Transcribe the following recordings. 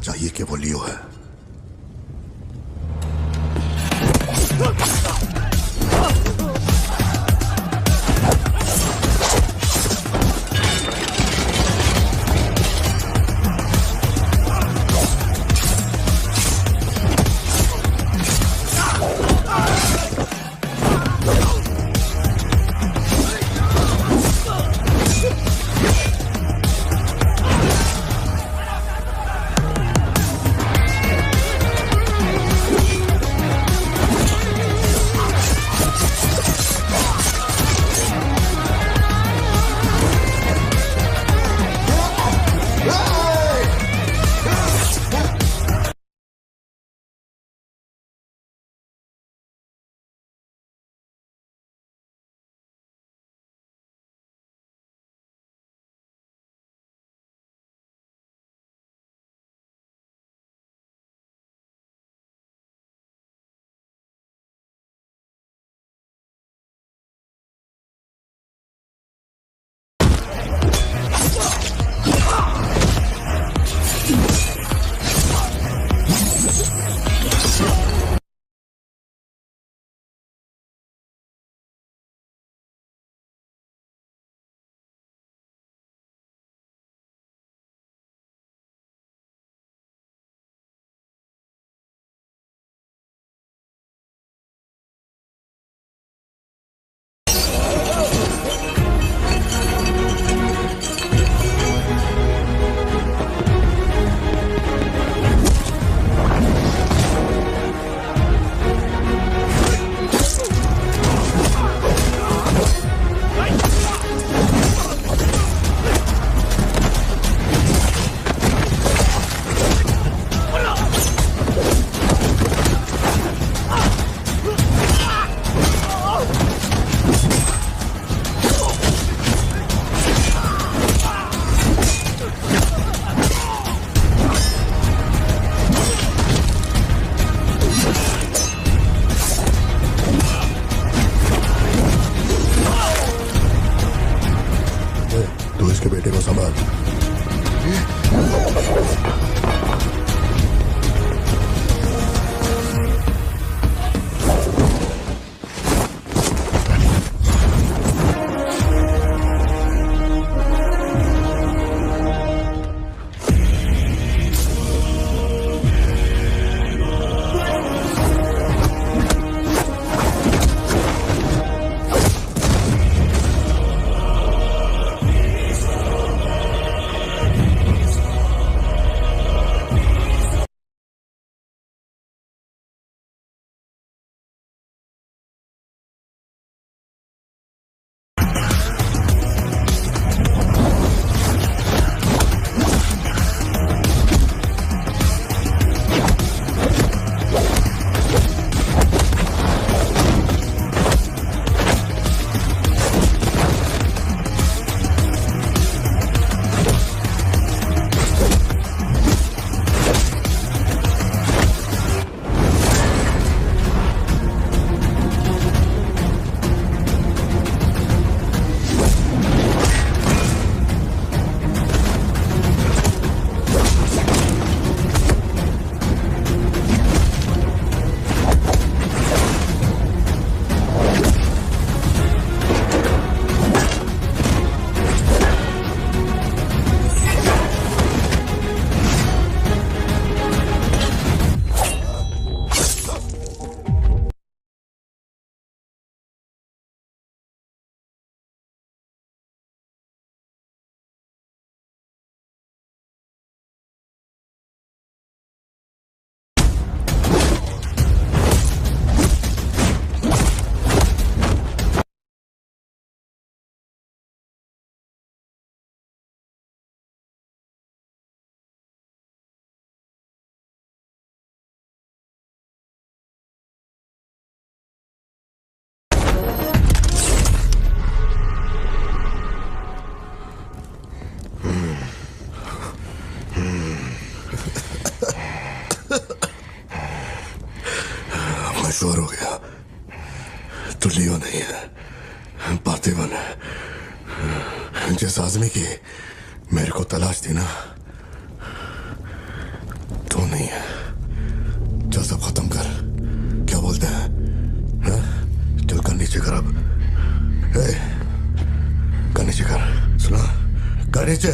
चाहिए कि वो लियो है। इसके बेटे को संभाल। मशहूर हो गया तो लियो नहीं है, पार्थिवन है। जिस आदमी की मेरे को तलाश थी ना, है। चल सब खत्म कर। क्या बोलते हैं? हाँ? चल कर नीचे कर अब। ए, कर नीचे कर। सुना? कर नीचे।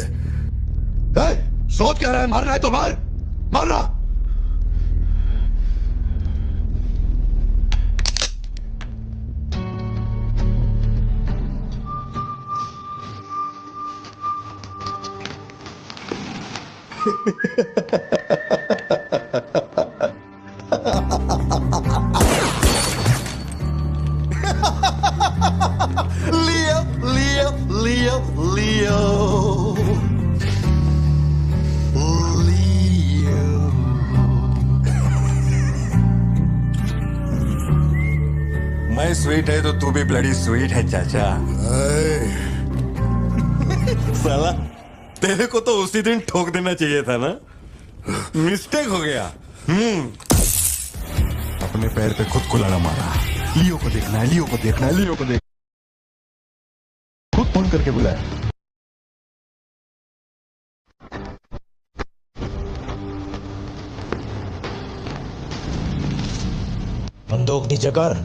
ए, सोच क्या रहा है? मारना है तो मार। मारना। Leo, Leo, Leo, Leo. Leo. मैं स्वीट है तो तू भी ब्लडी स्वीट है चाचा। ए, साला तेरे को तो उसी दिन ठोक देना चाहिए था ना। मिस्टेक हो गया। अपने पैर पे खुद को लड़ा मारा। लियो को देखना है, लियो को देखना है, लियो को देख। खुद फोन करके बुलाया। बंदूक नीचे कर।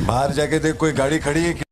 बाहर जाके देख कोई गाड़ी खड़ी है क्या?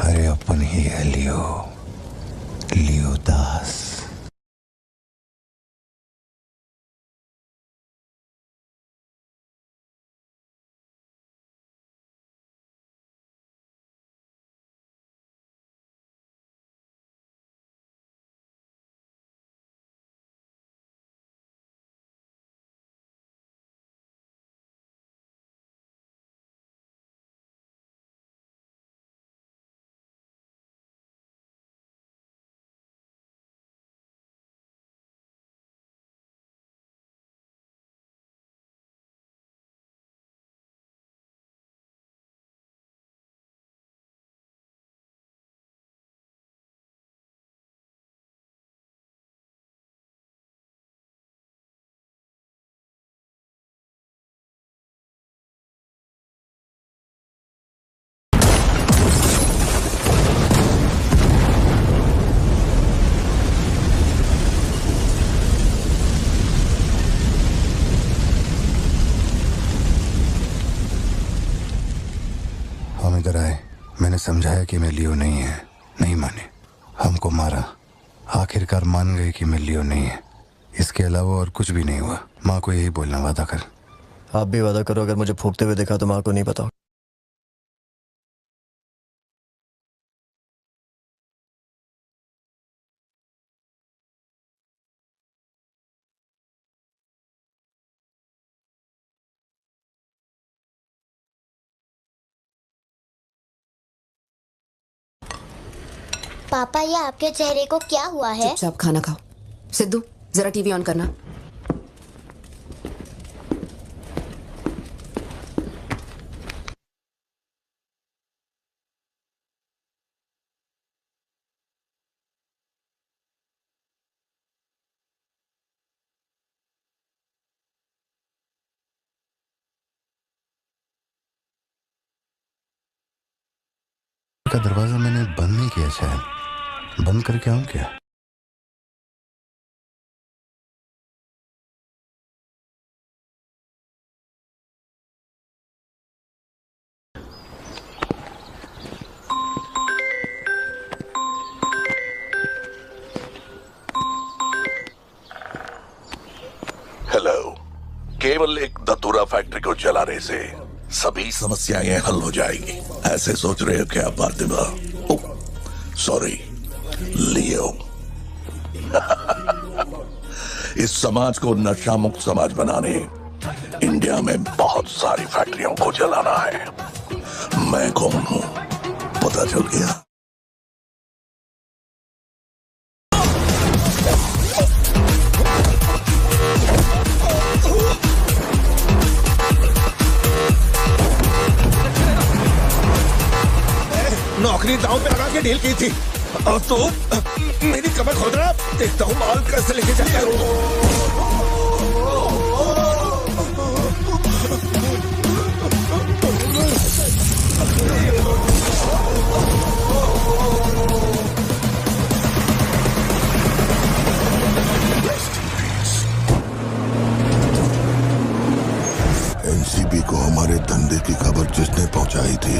अरे अपन ही है लियो, लियो दास। हम इधर आए, मैंने समझाया कि मैं लियो नहीं है, नहीं माने, हमको मारा। आखिरकार मान गए कि मैं लियो नहीं है। इसके अलावा और कुछ भी नहीं हुआ। माँ को यही बोलना, वादा कर। आप भी वादा करो, अगर मुझे फूकते हुए देखा तो माँ को नहीं पता। पापा, ये आपके चेहरे को क्या हुआ है? चुपचाप खाना खाओ। सिद्धू, जरा टीवी ऑन करना। का दरवाजा मैंने बंद नहीं किया, शायद बंद करके आऊं क्या? हेलो। केवल एक दतूरा फैक्ट्री को जलाने से सभी समस्याएं हल हो जाएंगी, ऐसे सोच रहे हो क्या पार्थिवा? सॉरी लियो। इस समाज को नशा मुक्त समाज बनाने इंडिया में बहुत सारी फैक्ट्रियों को जलाना है। मैं कौन हूं पता चल गया? नौकरी दांव पे लगा के डील की थी और तो मेरी कमर खोद रहा। देखता हूँ माल कैसे लेके जाता है। एनसीबी को हमारे धंधे की खबर जिसने पहुंचाई थी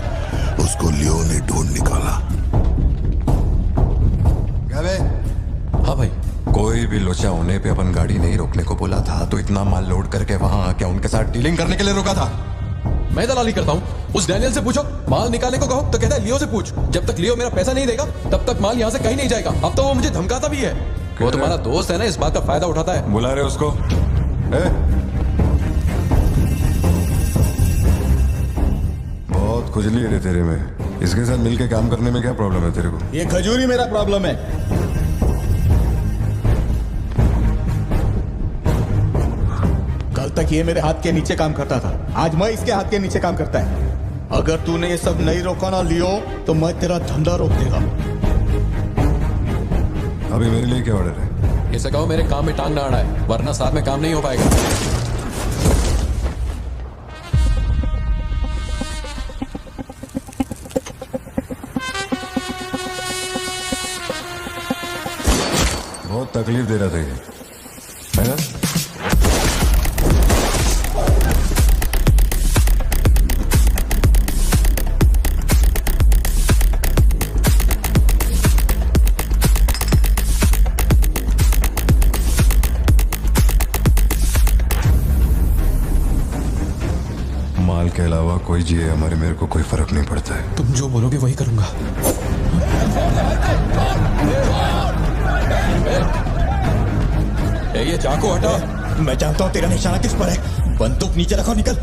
उसको लियो ने ढूंढ निकाला। क्या बे? हाँ भाई, कोई भी लोचा होने पे अपन गाड़ी नहीं रोकने को बोला था, तो इतना माल लोड करके वहां आके उनके साथ डीलिंग करने के लिए रोका था। मैं दलाली करता हूँ? उस डैनियल से पूछो। माल निकालने को कहो तो कहता है लियो से पूछ। जब तक लियो मेरा पैसा नहीं देगा तब तक माल यहाँ से कहीं नहीं जाएगा। अब तो वो मुझे धमकाता भी है। वो तुम्हारा दोस्त है ना, इस बात का फायदा उठाता है। बुला रहे उसको? बहुत खुजली है तेरे में। इसके साथ मिलके काम करने में क्या प्रॉब्लम है तेरे को? ये खजूरी मेरा प्रॉब्लम है। कल तक ये मेरे हाथ के नीचे काम करता था, आज मैं इसके हाथ के नीचे काम करता है। अगर तूने ये सब नहीं रोका ना लियो तो मैं तेरा धंधा रोक देगा। अभी मेरे लिए क्या ऑर्डर है? इसे कहो मेरे काम में टांग ना अड़ाए, वरना साथ में काम नहीं हो पाएगा। बहुत तकलीफ दे रहा था ये, है ना? माल के अलावा कोई जिए हमारे, मेरे को कोई फर्क नहीं पड़ता है। तुम जो बोलोगे वही करूंगा। ये चाकू हटा। मैं जानता हूँ तेरा निशाना किस पर है। बंदूक नीचे रखो, निकल।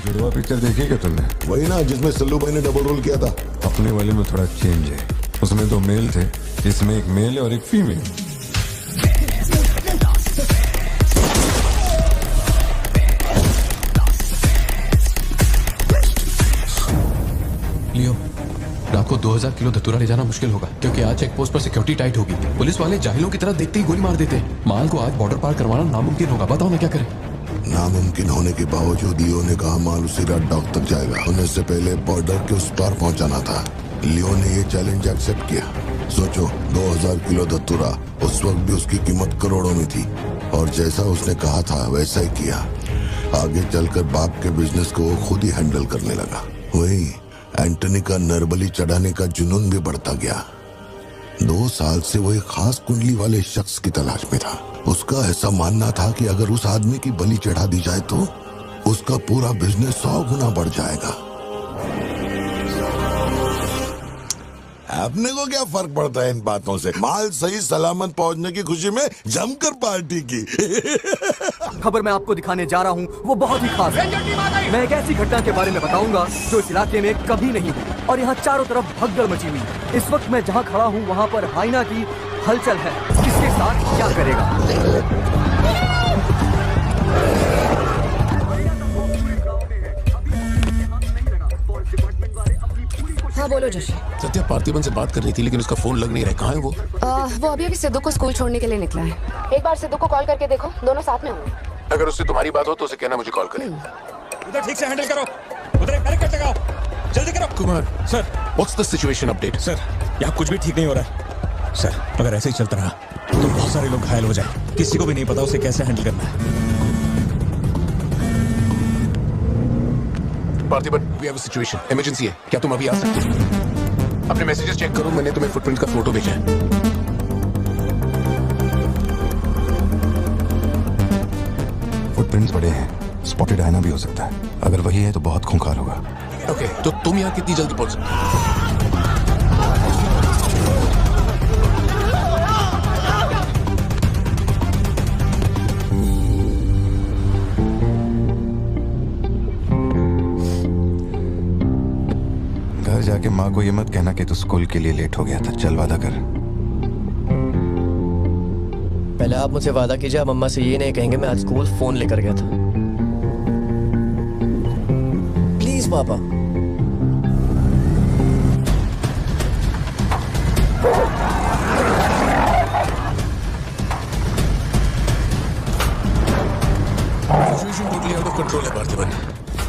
जुड़वा पिक्चर देखी क्या तुमने? वही ना जिसमें सल्लू भाई ने डबल रोल किया था। अपने वाले में थोड़ा चेंज है। उसमें 2 मेल थे, इसमें एक मेल और एक फीमेल। लियो, रात को 2000 किलो धतूरा ले जाना मुश्किल होगा, क्योंकि आज चेक पोस्ट पर सिक्योरिटी टाइट होगी। पुलिस वाले जाहिलों की तरह देखते ही गोली मार देते हैं। माल को आज बॉर्डर पार करवाना नामुमकिन होगा। बताओ ना क्या करें? नामुमकिन होने के बावजूद लियो ने कहा माल उसी रात डॉक तक जाएगा। होने से पहले बॉर्डर के उस पार पहुंचाना था। लियो ने ये चैलेंज एक्सेप्ट किया। सोचो, 2000 किलो धतूरा, उस वक्त भी उसकी कीमत करोड़ों में थी, और जैसा उसने कहा था वैसा ही किया। आगे चलकर बाप के बिजनेस को वो खुद ही हैंडल करने लगा। वही एंटनी का नरबली चढ़ाने का जुनून भी बढ़ता गया। 2 साल से वो एक खास कुंडली वाले शख्स की तलाश में था। उसका ऐसा मानना था कि अगर उस आदमी की बलि चढ़ा दी जाए तो उसका पूरा बिजनेस 100 गुना बढ़ जाएगा। अपने को क्या फर्क पड़ता है इन बातों से? माल सही सलामत पहुंचने की खुशी में जमकर पार्टी की। खबर मैं आपको दिखाने जा रहा हूँ वो बहुत ही खास है। मैं एक ऐसी घटना के बारे में बताऊंगा जो इस इलाके में कभी नहीं हुई, और यहाँ चारों तरफ भगदड़ मची हुई है। इस वक्त मैं जहाँ खड़ा हूँ वहाँ पर हाइना की हलचल है। इसके साथ क्या करेगा? हाँ बोलो जोशी। सत्या पार्थिबन से बात कर रही थी लेकिन उसका फोन लग नहीं रहा है। कहाँ है वो? वो अभी सिद्धू को स्कूल छोड़ने के लिए निकला है। एक बार सिद्धू को कॉल करके देखो, दोनों साथ में होंगे। अगर उससे तुम्हारी बात हो तो उसे कहना मुझे कॉल करे। उधर ठीक से हैंडल करो, उधर एक बैरिकेड लगाओ, जल्दी करो। Kumar sir, what's the situation update? Sir, यहाँ कुछ भी ठीक नहीं हो रहा है। सर, अगर ऐसे ही चलता रहा तो बहुत सारे लोग घायल हो जाए। किसी को भी नहीं पता उसे कैसे हैंडल करना है। Parthiban, we have a situation, emergency है। क्या तुम अभी आ सकते हो? अपने मैसेजेस चेक करो, मैंने तुम्हें फुटप्रिंट का फोटो भेजा है। फुटप्रिंट्स बड़े हैं, स्पॉटेड आईना भी हो सकता है। अगर वही है तो बहुत खूंखार होगा। ओके, तो तुम यहाँ कितनी जल्दी पहुंच सकते हो? घर जाके माँ को ये मत कहना कि तू स्कूल के लिए लेट हो गया था। चल वादा कर। पहले आप मुझसे वादा कीजिए, आप मम्मा से ये नहीं कहेंगे मैं आज स्कूल फोन लेकर गया था। प्लीज पापा। Situation totally out of control है पार्थिबन।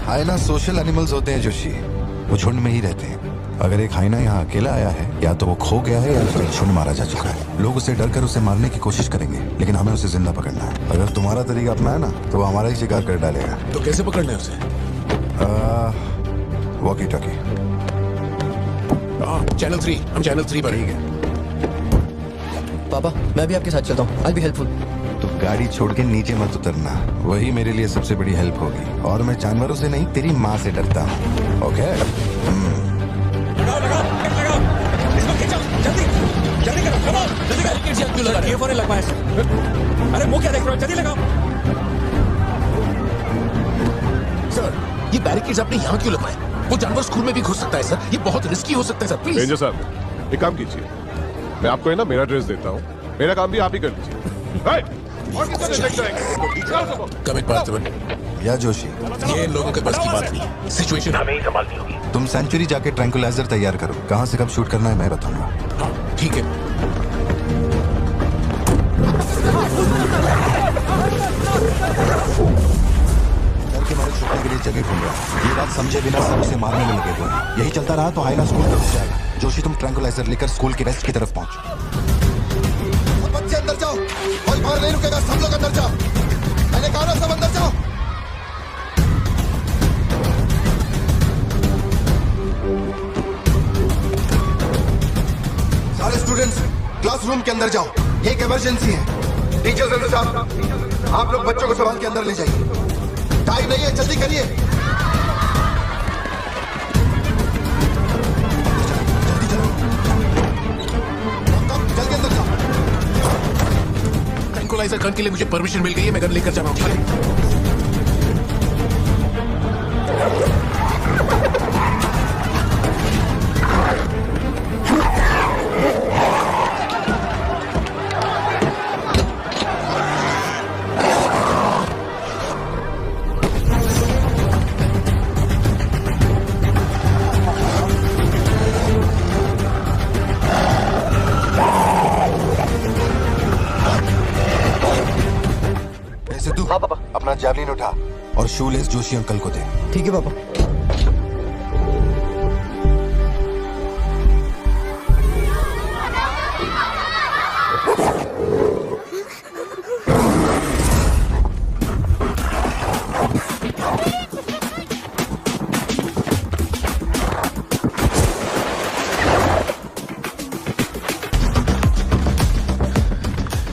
हाइना सोशल एनिमल्स होते हैं जोशी, वो झुंड में ही रहते हैं। अगर एक हाइना यहाँ अकेला आया है, या तो वो खो गया है या फिर झुंड मारा जा चुका है। लोग उसे डर कर उसे मारने की कोशिश करेंगे, लेकिन हमें उसे जिंदा पकड़ना है। अगर तुम्हारा तरीका अपनाया ना तो वो हमारा ही शिकार कर डालेगा। तो कैसे पकड़ना है उसे? Walkie talkie. चैनल 3, हम चैनल 3 पर। ठीक है पापा, मैं भी आपके साथ चलता हूँ। आई बी हेल्पफुल। तो गाड़ी छोड़ के नीचे मत उतरना, वही मेरे लिए सबसे बड़ी हेल्प होगी। और मैं जानवरों से नहीं, तेरी माँ से डरता हूँ। ओके? लगाओ, इसको खींचो, जल्दी करो, जल्दी करो। ये फोन लगवाए। अरे मुंह क्या देख रहे हो, जल्दी लगाओ। सर, ये बैरिकेड्स आपने यहाँ क्यों लगवाए? वो जानवर स्कूल में भी घुस सकता है सर, ये बहुत रिस्की हो सकता है सर, प्लीज। रेंजर साहब, एक काम कीजिए, मैं आपको है ना मेरा ड्रेस देता हूँ, मेरा काम भी आप ही कर लीजिए। या जोशी, ये इन लोगों के बस की बात नहीं, सिचुएशन हमें ही संभालनी होगी। तुम सेंचुरी जाके ट्रैंकुलाइजर तैयार करो। कहाँ से कब शूट करना है मैं बताऊंगा। ठीक है। के मारे छुपने के लिए जगह ढूंढ रहा है। ये बात समझे बिना सब उसे मारने में लगे हुए हैं। यही चलता रहा तो हाइना स्कूल तक जाएगा। जोशी, तुम ट्रैंकुलाइजर लेकर स्कूल के वेस्ट की तरफ पहुंचो। बच्चे अंदर जाओ, कोई बाहर नहीं रुकेगा, सब लोग अंदर जाओ। मैंने कहा ना, सब अंदर जाओ। सारे स्टूडेंट्स क्लासरूम के अंदर जाओ, एक इमरजेंसी है। टीचर्स अंदर साहब, आप लोग बच्चों को संभाल के अंदर ले जाइए। टाइम नहीं है, जल्दी करिए। जल्दी अंदर जाओ। ट्रैंकुलाइजर गन के लिए मुझे परमिशन मिल गई है, मैं गन लेकर जा रहा हूँ। हाँ पापा। अपना जैवलिन उठा और शूलेस जोशी अंकल को दे। ठीक है पापा।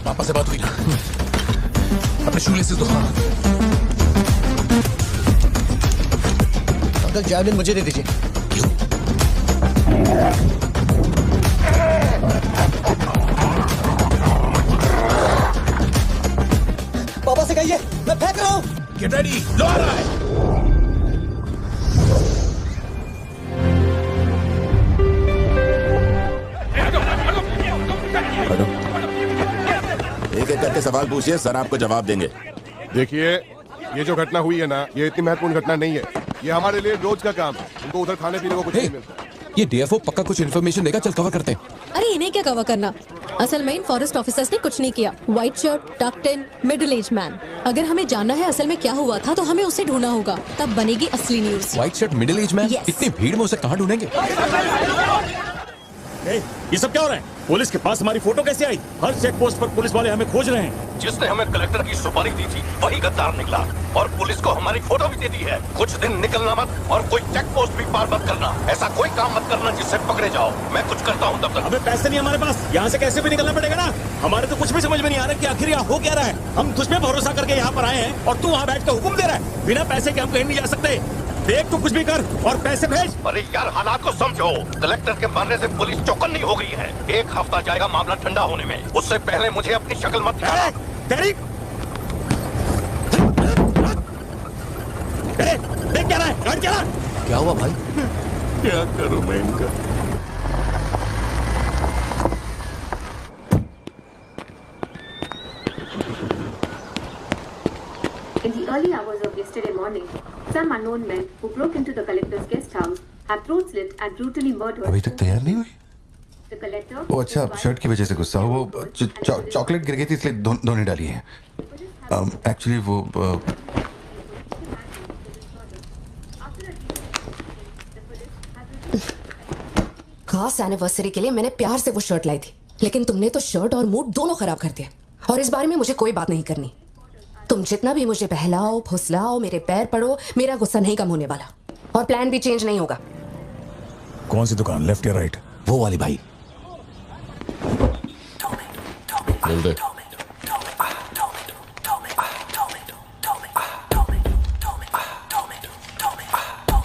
पापा से बात हुई ना? अपने शूलेसेस दो। अंकल, जैवलिन मुझे दे दीजिए। पापा से कहिए मैं फेंक रहा हूँ। गेट रेडी, लो आ रहा है। एक एक करके सवाल पूछिए, सर आपको जवाब देंगे। देखिए, ये जो घटना हुई है ना, ये इतनी महत्वपूर्ण घटना नहीं है। ये हमारे लिए रोज का काम है। उनको उधर खाने पीने को कुछ नहीं मिलता। ये डीएफओ पक्का कुछ इन्फॉर्मेशन देगा, चल कवर करते हैं। अरे इन्हें क्या कवर करना, असल में इन फॉरेस्ट ऑफिसर्स ने कुछ नहीं किया। व्हाइट शर्ट, टक्ड इन, मिडिल एज मैन। अगर हमें जानना है असल में क्या हुआ था तो हमें उसे ढूंढना होगा, तब बनेगी असली news. White shirt, middle age man, इतनी भीड़ में उसे कहाँ ढूंढेंगे? ये सब क्या हो रहा है? पुलिस के पास हमारी फोटो कैसे आई? हर चेक पोस्ट पर पुलिस वाले हमें खोज रहे हैं। जिसने हमें कलेक्टर की सुपारी दी थी वही गद्दार निकला और पुलिस को हमारी फोटो भी दे दी है। कुछ दिन निकलना मत और कोई चेक पोस्ट भी पार मत करना। ऐसा कोई काम मत करना जिससे पकड़े जाओ। मैं कुछ करता हूँ तब तक। अबे पैसे नहीं हमारे पास, यहाँ से कैसे भी निकलना पड़ेगा ना। हमारे तो कुछ भी समझ में नहीं आ रहा कि आखिर यहाँ हो क्या रहा है। हम तुझ पे भरोसा करके यहाँ पर आए हैं और तू वहाँ बैठ कर हुक्म दे रहा है। बिना पैसे के हम कहीं नहीं जा सकते। देख तू कुछ भी कर और पैसे भेज। अरे यार हालात को समझो। कलेक्टर के मारने से पुलिस चौकन्नी हो गई है। 1 हफ्ता जाएगा मामला ठंडा होने में। उससे पहले मुझे अपनी शक्ल मत दिखाना। तेरी देख क्या रहा है? गाड़ी चला। क्या हुआ भाई? क्या करूं मैं इनका? In the early hours of yesterday morning, some unknown men who broke into the collector's guest house have throat slit and brutally murdered. अभी तक तैयार नहीं हुई? The collector. वो अच्छा, शर्ट की वजह से गुस्सा हो। वो चॉकलेट गिर गई थी इसलिए धोने डाली है। एक्चुअली वो खास एनिवर्सरी के लिए मैंने प्यार से वो शर्ट लाई थी, लेकिन तुमने तो शर्ट और मूड दोनों खराब कर दिया। और इस बारे में मुझे कोई बात नहीं करनी। तुम जितना भी मुझे बहलाओ फुसलाओ, मेरे पैर पड़ो, मेरा गुस्सा नहीं कम होने वाला और प्लान भी चेंज नहीं होगा। कौन सी दुकान, लेफ्ट या राइट? वो वाली भाई। बोल दे।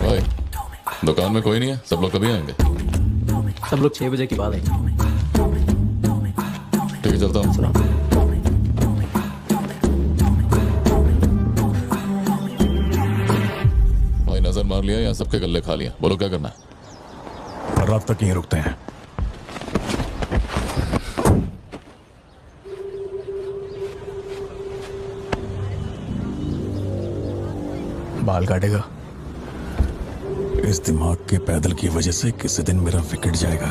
भाई, दुकान में कोई नहीं है, सब लोग कभी आएंगे? सब लोग 6 बजे की बात है। ठीक है, चलता हूँ। सुना भाई, नजर मार लिया या सबके गल्ले खा लिया? बोलो क्या करना है? रात तक यहीं रुकते हैं। बाल काटेगा? इस दिमाग के पैदल की वजह से किसी दिन मेरा विकेट जाएगा।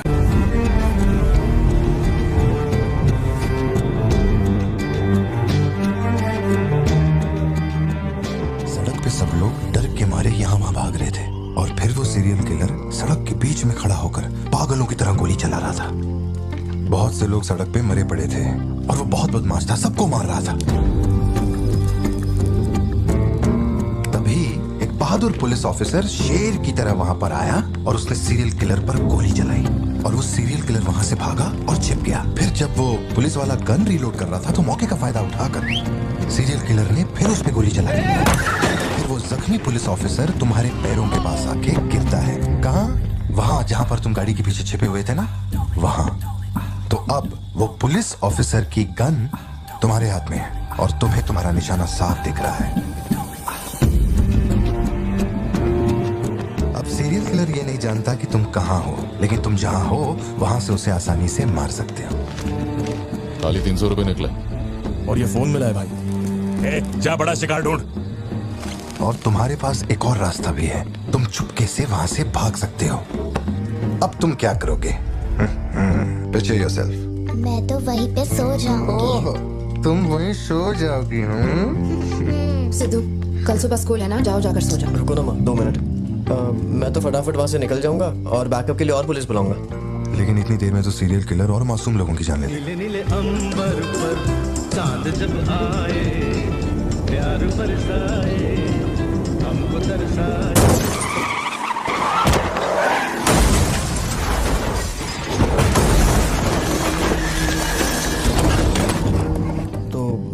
सड़क पे सब लोग डर के मारे यहाँ वहाँ भाग रहे थे और फिर वो सीरियल किलर सड़क के बीच में खड़ा होकर पागलों की तरह गोली चला रहा था। बहुत से लोग सड़क पे मरे पड़े थे और वो बहुत बदमाश था, सबको मार रहा था। तभी एक बहादुर पुलिस ऑफिसर शेर की तरह वहां पर आया और उसने सीरियल किलर पर गोली चलाई और वो सीरियल किलर वहां से भागा और छिप गया। फिर जब वो पुलिस वाला गन रीलोड कर रहा था तो मौके का फायदा उठाकर सीरियल किलर ने फिर उस पे गोली चलाई। फिर वो जख्मी पुलिस ऑफिसर तुम्हारे पैरों के पास आके गिरता है। कहाँ? वहां जहां पर तुम गाड़ी के पीछे छिपे हुए थे ना, वहां। तो अब वो पुलिस ऑफिसर की गन तुम्हारे हाथ में है और तुम्हें तुम्हारा निशाना साफ दिख रहा है। अब सीरियल किलर ये नहीं जानता कि तुम कहां हो, लेकिन तुम जहां हो वहां से उसे आसानी से मार सकते हो। खाली 300 रुपए निकले और ये फोन मिला है भाई। जा बड़ा शिकार ढूंढ। और तुम्हारे पास एक और रास्ता भी है, तुम चुपके से वहां से भाग सकते हो। अब तुम क्या करोगे? Picture yourself. मैं तो वहीं पे सो जाऊंगी। तुम वहीं सो जाओगी? सिद्धू, कल सुबह स्कूल है ना, जाओ जाकर सो जाओ। रुको ना माँ, 2 मिनट। मैं तो फटाफट वहां से निकल जाऊंगा और बैकअप के लिए और पुलिस बुलाऊंगा। लेकिन इतनी देर में तो सीरियल किलर और मासूम लोगों की जान ले। नीले नीले अंबर पर चांद जब आए, प्यार बरसाए, हमको तरसाए।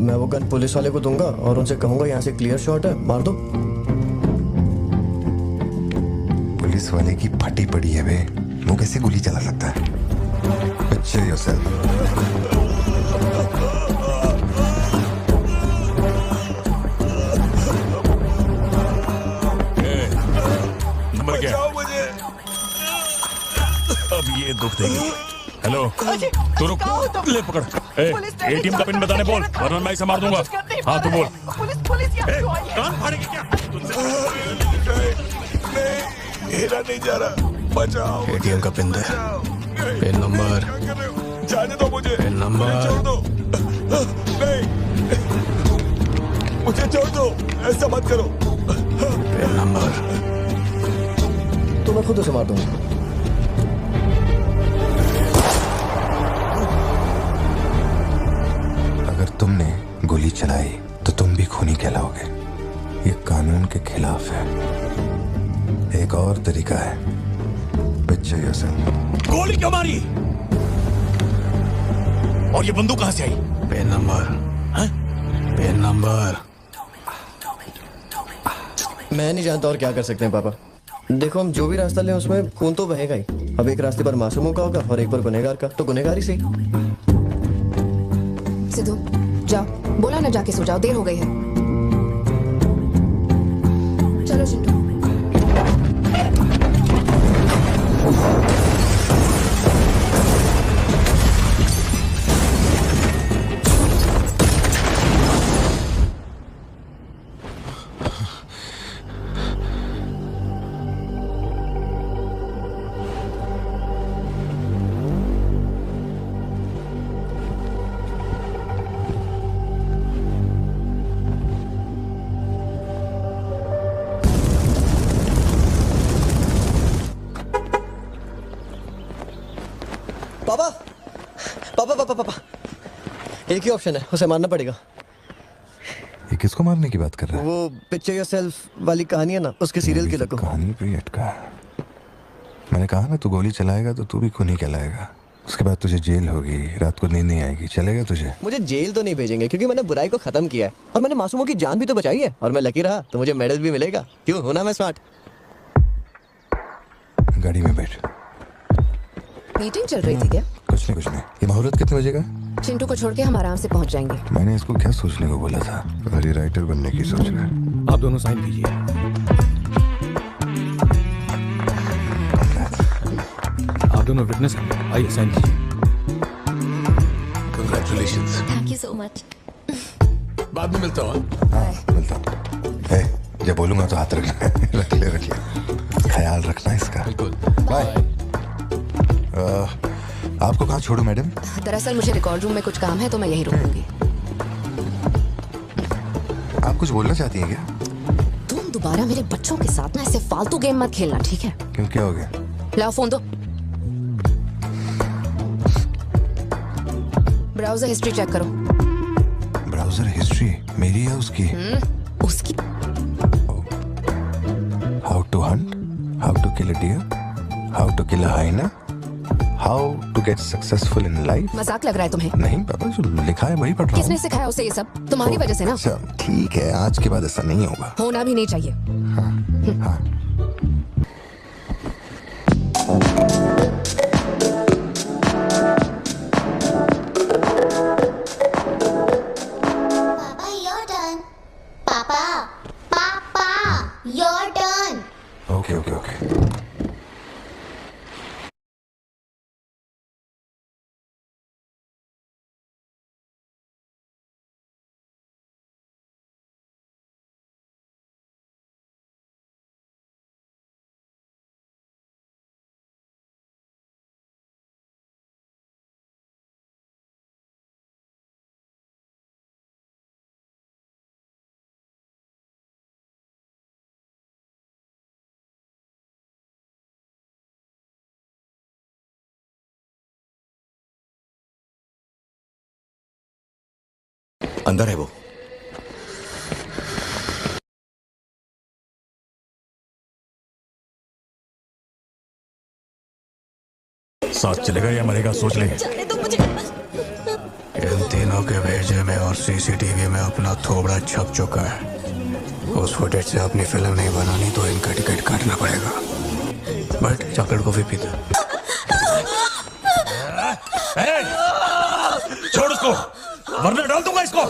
मैं वो गन पुलिस वाले को दूंगा और उनसे कहूंगा यहाँ से क्लियर शॉट है, मार दो। पुलिस वाले की फटी पड़ी है बे, वो कैसे गोली चला सकता है? Picture yourself. नंबर क्या? अब ये दुख देगी। हेलो, तू रुक, ले पकड़। एटीएम का पिन बताने बोल, वरना मैं इसे मार दूंगा। हाँ तू बोल। कान फाड़ेगी क्या? मेरा नहीं जा रहा। बचाओ। एटीएम का पिन दे, पिन नंबर, जाने दो मुझे, पिन नंबर। छोड़ दो, नहीं, मुझे छोड़ दो, ऐसा मत करो। पिन नंबर तो मैं खुद उसे मार दूंगा। अगर तुमने गोली चलाई तो तुम भी खूनी कहलाओगे। ये कानून के खिलाफ है। एक और तरीका है, पिक्चर योरसेल्फ। गोली क्यों मारी? और ये बंदूक कहां से आई? Pin number, pin number. मैं नहीं जानता और क्या कर सकते हैं पापा। देखो हम जो भी रास्ता लें उसमें खून तो बहेगा ही। अब एक रास्ते पर मासूमों का होगा और एक पर गुनहगार का, तो गुनहगार ही सही। सिद्धू जाओ, बोला ना जाके सो जाओ, देर हो गई है। चलो चिंटू। पापा पापा पापा पापा, एक ही ऑप्शन है, उसे मारना पड़ेगा। ये किसको मारने की बात कर रहा है? वो पिक्चर योरसेल्फ वाली कहानी है ना, उसके सीरियल किलर को। कहानी पे ही अटका है। मैंने कहा ना, तू गोली चलाएगा तो तू भी खूनी कहलाएगा। उसके बाद तुझे जेल होगी, रात को नींद नहीं आएगी। चलेगा तुझे? मुझे जेल तो नहीं भेजेंगे क्योंकि मैंने बुराई को खत्म किया है और मैंने मासूमों की जान भी तो बचाई है। और मैं लकी रहा तो मुझे मेडल भी मिलेगा। क्यों, होना मैं स्मार्ट। गाड़ी में बैठ। मीटिंग चल रही थी क्या? कुछ नहीं। ये मुहूर्त कितने बजे का? चिंटू को छोड़ के हम आराम से पहुंच जाएंगे। मैंने इसको क्या सोचने को बोला था? अरे राइटर बनने की सोच रहा है। आप दोनों साइन कीजिए। आप दोनों विटनेस हैं, आइए साइन कीजिए। Congratulations. Thank you so much. बाद में मिलता हूँ। मिलता हूँ। जब बोलूंगा तो हाथ रखना। रख ले, ख्याल रखना इसका। बिल्कुल। बाय। आपको कहाँ छोड़ूं मैडम? दरअसल मुझे रिकॉर्ड रूम में कुछ काम है तो मैं यहीं रुकूंगी। आप कुछ बोलना चाहती हैं क्या? तुम दोबारा मेरे बच्चों के साथ ना ऐसे फालतू गेम मत खेलना, ठीक है? क्यों, क्या हो गया? लाओ फोन दो। ब्राउजर हिस्ट्री चेक करो। ब्राउजर हिस्ट्री मेरी या उसकी? उसकी। How to hunt, how to kill a deer, how to kill a hyena, how to get successful in life. मजाक लग रहा है तुम्हें? नहीं पापा, जो लिखा है वही पढ़ रहा हूँ। किसने सिखाया उसे ये सब? तुम्हारी वजह से ना। अच्छा ठीक है, आज के बाद ऐसा नहीं होगा। होना भी नहीं चाहिए। हाँ। पापा योर टर्न। पापा पापा योर टर्न। ओके। अंदर है वो। साथ चलेगा या मरेगा, सोच ले। इन तीनों के भेजे में और सीसीटीवी में अपना थोबड़ा छप चुका है। उस फुटेज से अपनी फिल्म नहीं बनानी तो इनका टिकट काटना पड़ेगा। बट चॉकलेट कॉफी पीता। छोड़ उसको, वरना डाल दूंगा इसको।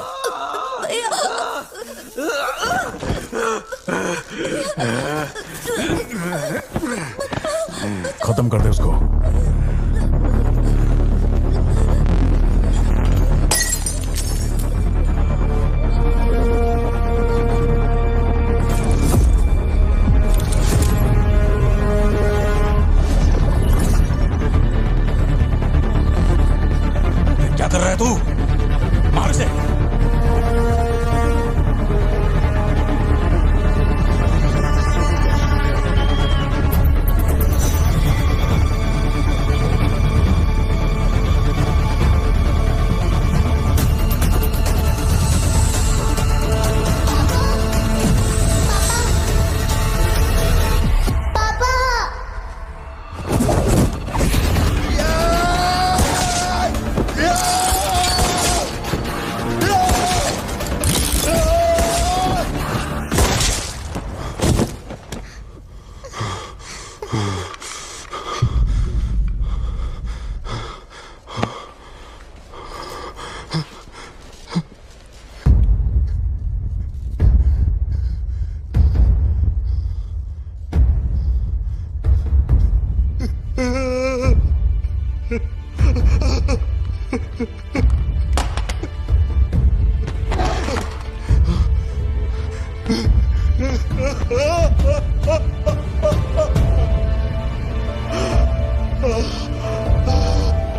खत्म कर दे उसको।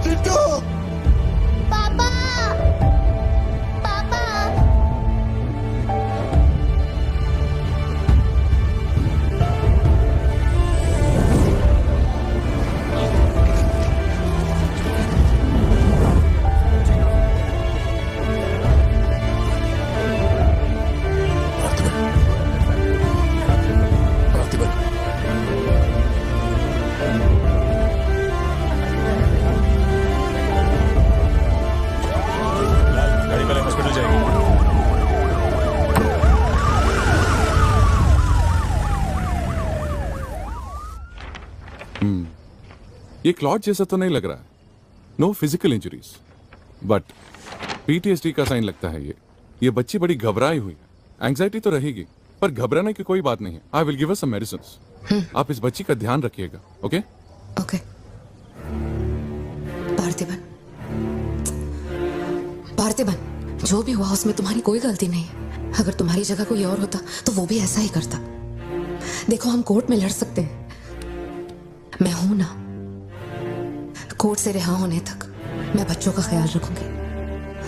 चिट्टू पापा पापा गाड़ी पहले हॉस्पिटल जाएगी। ये क्लॉट जैसा तो नहीं लग रहा है। No physical injuries, but PTSD का साइन लगता है ये बच्ची बड़ी घबराई हुई है। एंजाइटी तो रहेगी, पर घबराने की कोई बात नहीं है। I will give her some medicine. आप इस बच्ची का ध्यान रखिएगा, ओके? ओके। पार्थिबन, पार्थिबन, जो भी हुआ उसमें तुम्हारी कोई गलती नहीं है। अगर तुम्हारी जगह कोई और होता तो वो भी ऐसा ही करता। देखो, हम कोर्ट में लड़ सकते हैं, मैं हूं ना। कोर्ट से रिहा होने तक मैं बच्चों का ख्याल रखूंगी।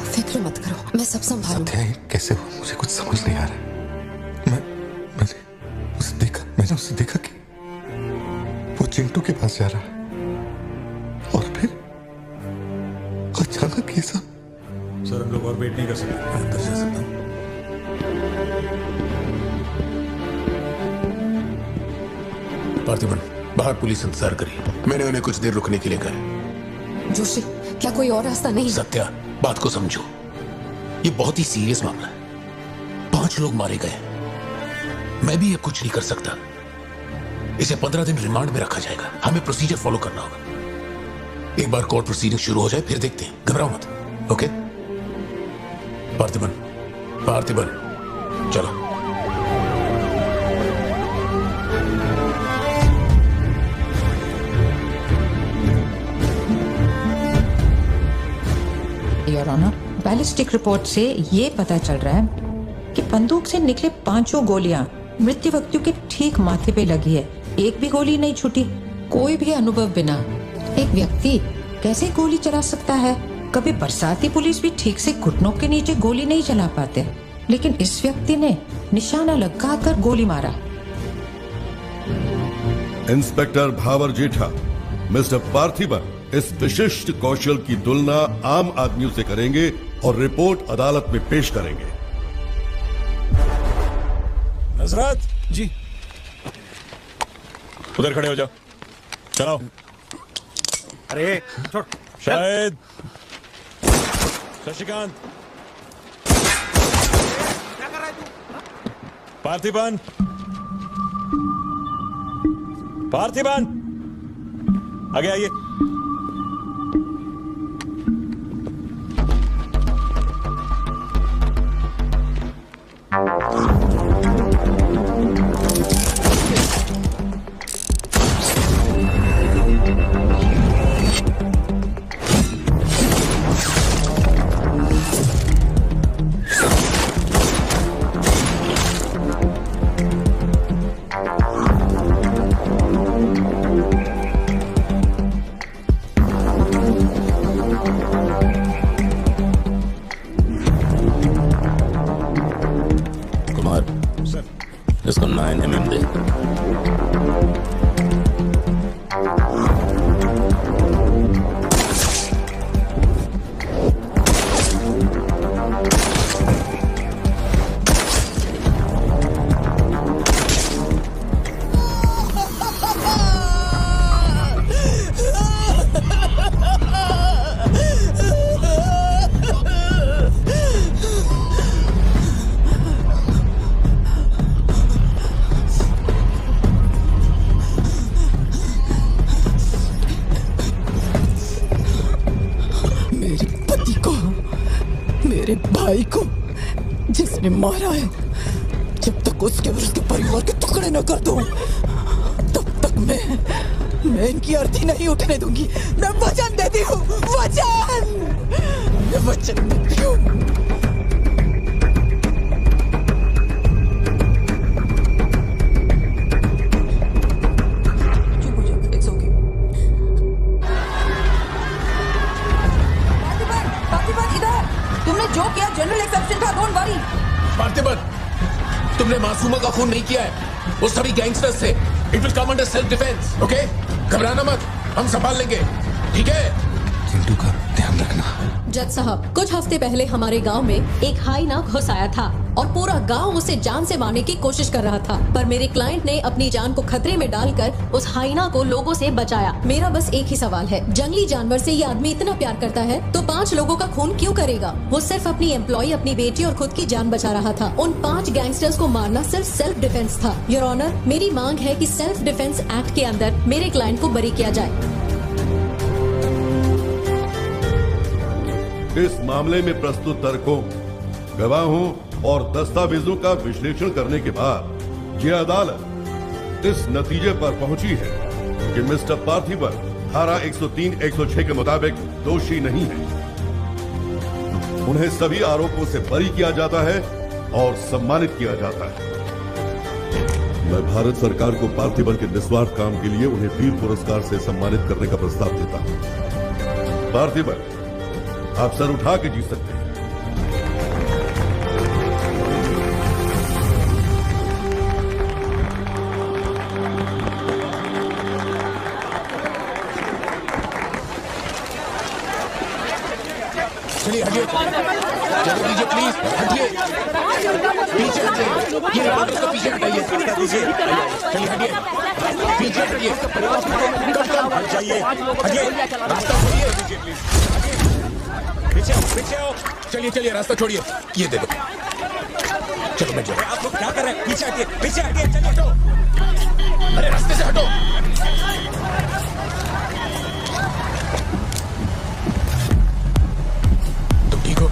फिक्र मत करो, मैं सब संभालूंगी। कैसे हो? मुझे कुछ समझ नहीं आ रहा। मैंने उसे देखा कि वो चिंटू के पास जा रहा है और फिर अचानक ये सब। सर, हम लोग और वेट नहीं कर सकते। अंदर जा सकता हूं? पार्थिबन, बाहर पुलिस इंतजार करी। मैंने उन्हें कुछ देर रुकने के लिए कहा। जोशी, क्या कोई और रास्ता नहीं? सत्या, बात को समझो। ये बहुत ही सीरियस मामला है। 5 लोग मारे गए। मैं भी अब कुछ नहीं कर सकता। इसे 15 दिन रिमांड में रखा जाएगा। हमें प्रोसीजर फॉलो करना होगा। एक बार कोर्ट प्रोसीडिंग शुरू हो जाए फिर देखते हैं। घबराओ मत, ओके? पार्थिबन, पार्थिबन, चलो। योर ऑनर, बैलिस्टिक रिपोर्ट से ये पता चल रहा है कि बंदूक से निकले 5 गोलियां मृत्यु व्यक्ति के ठीक माथे पे लगी है। एक भी गोली नहीं छूटी, कोई भी अनुभव बिना। एक व्यक्ति कैसे गोली चला सकता है? कभी बरसाती पुलिस भी ठीक से घुटनों के नीचे गोली नहीं चला पाते, लेकिन इस व्यक्ति ने निशाना लगाकर गोली मारा। इंस्पेक्टर भावर जेठा, मिस्टर पार्थिबन इस विशिष्ट कौशल की तुलना आम आदमियों से करेंगे और रिपोर्ट अदालत में पेश करेंगे। नजरत जी, उधर खड़े हो जाओ। चलो। अरे छोड़। शायद शशिकांत, क्या कर रहा है तू? पार्थिबन, पार्थिबन, आगे आइए। इसको 9mm दे। मेरे भाई को जिसने मारा है, जब तक उसके और उसके परिवार के टुकड़े न कर दूं, तब तक मैं इनकी अर्थी नहीं उठने दूंगी। मैं वचन देती हूँ, वचन देती हूँ। किया जनरल एक्सेप्शन था, डोंट वरी। पार्थिबन, तुमने मासूमा का खून नहीं किया है, वो सभी गैंगस्टर्स थे। It will come under self defence, okay? घबराना मत, हम संभाल लेंगे, ठीक है? चिंटू का ध्यान रखना। जज साहब, कुछ हफ्ते पहले हमारे गांव में एक हाइना घुस आया था और पूरा गांव उसे जान से मारने की कोशिश कर रहा था, पर मेरे क्लाइंट ने अपनी जान को खतरे में डालकर उस हाइना को लोगों से बचाया। मेरा बस एक ही सवाल है, जंगली जानवर से ये आदमी इतना प्यार करता है तो 5 लोगों का खून क्यों करेगा? वो सिर्फ अपनी एम्प्लॉय, अपनी बेटी और खुद की जान बचा रहा था। उन 5 गैंगस्टर्स को मारना सिर्फ सेल्फ डिफेंस था। योर ऑनर, मेरी मांग है कि सेल्फ डिफेंस एक्ट के अंदर मेरे क्लाइंट को बरी किया जाए। इस मामले में प्रस्तुत तर्कों, गवाहों और दस्तावेजों का विश्लेषण करने के बाद यह अदालत इस नतीजे पर पहुंची है कि मिस्टर पार्थिबन धारा 103-106 के मुताबिक दोषी नहीं है। उन्हें सभी आरोपों से बरी किया जाता है और सम्मानित किया जाता है। मैं भारत सरकार को पार्थिबन के निस्वार्थ काम के लिए उन्हें वीर पुरस्कार से सम्मानित करने का प्रस्ताव देता हूं। पार्थिबन, आप सर उठा के जी सकते हैं। चलिए हटिए, चलो दीजिए प्लीज, हटिए, पीछे हटिए, ये रास्ते से पीछे हटाइए, चलिए हटिए, पीछे हटिए, हट जाइए, हटिए, रास्ता छोड़िए, पीछे आओ, पीछे आओ, चलिए चलिए, रास्ता छोड़िए, ये दे दो, चलो मैं जाऊँ। आप लोग क्या कर रहे हैं? पीछे हटिए, पीछे हटिए, चलिए हटो, अरे रास्ते से हटो। तुम ठीक हो?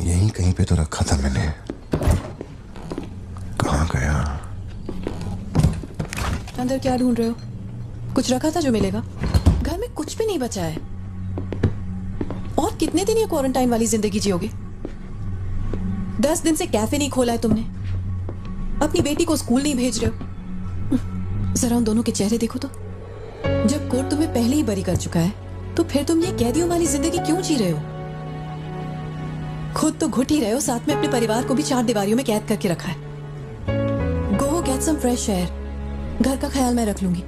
यहीं कहीं पे तो रखा था मैंने, कहाँ गया? अंदर क्या ढूंढ रहे हो? कुछ रखा था जो मिलेगा? घर में कुछ भी नहीं बचा है। और कितने दिन ये क्वारंटाइन वाली जिंदगी जियोगे? 10 दिन से कैफे नहीं खोला है तुमने, अपनी बेटी को स्कूल नहीं भेज रहे हो। जरा उन दोनों के चेहरे देखो तो। जब कोर्ट तुम्हें पहले ही बरी कर चुका है तो फिर तुम ये कैदियों वाली जिंदगी क्यों जी रहे हो? खुद तो घुट ही रहे हो, साथ में अपने परिवार को भी 4 दीवारियों में कैद करके रखा है। Go get some fresh air. घर का ख्याल मैं रख लूंगी।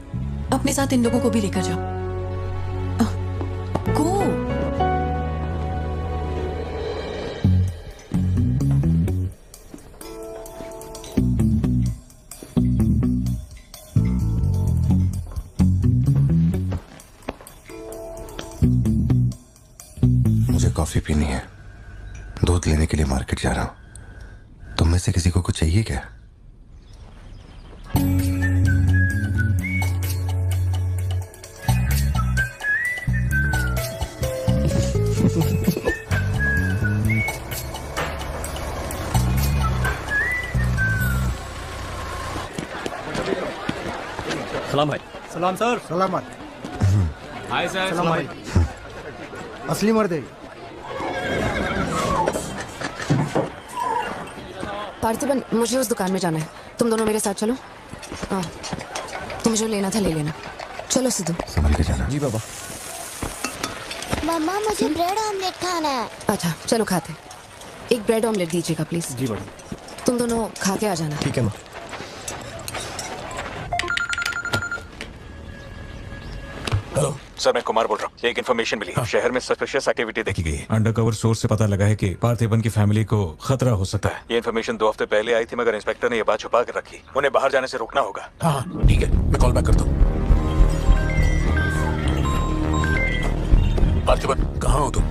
अपने साथ इन लोगों को भी लेकर जाओ। गो। मुझे कॉफी पीनी है, दूध लेने के लिए मार्केट जा रहा हूं। तुम में से किसी को कुछ चाहिए क्या? सलाम भाई। सलाम सर। सलामत। Hi sir. सलाम भाई। असली मर्द है। पार्थिबन, मुझे उस दुकान में जाना है, तुम दोनों मेरे साथ चलो। हाँ, तुम्हें जो लेना था ले लेना। चलो सिद्धू। संभल के जाना। जी बाबा। मम्मा मुझे ब्रेड ऑमलेट खाना है। अच्छा चलो खाते। एक ब्रेड ऑमलेट दीजिएगा प्लीज। जी मैडम। तुम दोनों खा के आ जाना। ठीक है माँ। हेलो सर, मैं कुमार बोल रहा हूँ। एक इन्फॉर्मेशन मिली। शहर में सस्पिशियस एक्टिविटी देखी गई है। अंडरकवर सोर्स से पता लगा है कि पार्थिबन की फैमिली को खतरा हो सकता है। ये इन्फॉर्मेशन 2 हफ्ते पहले आई थी, मगर इंस्पेक्टर ने ये बात छुपा कर रखी। उन्हें बाहर जाने से रोकना होगा। हाँ ठीक है, मैं कॉल बैक करता हूँ। पार्थिबन, कहाँ हो तुम?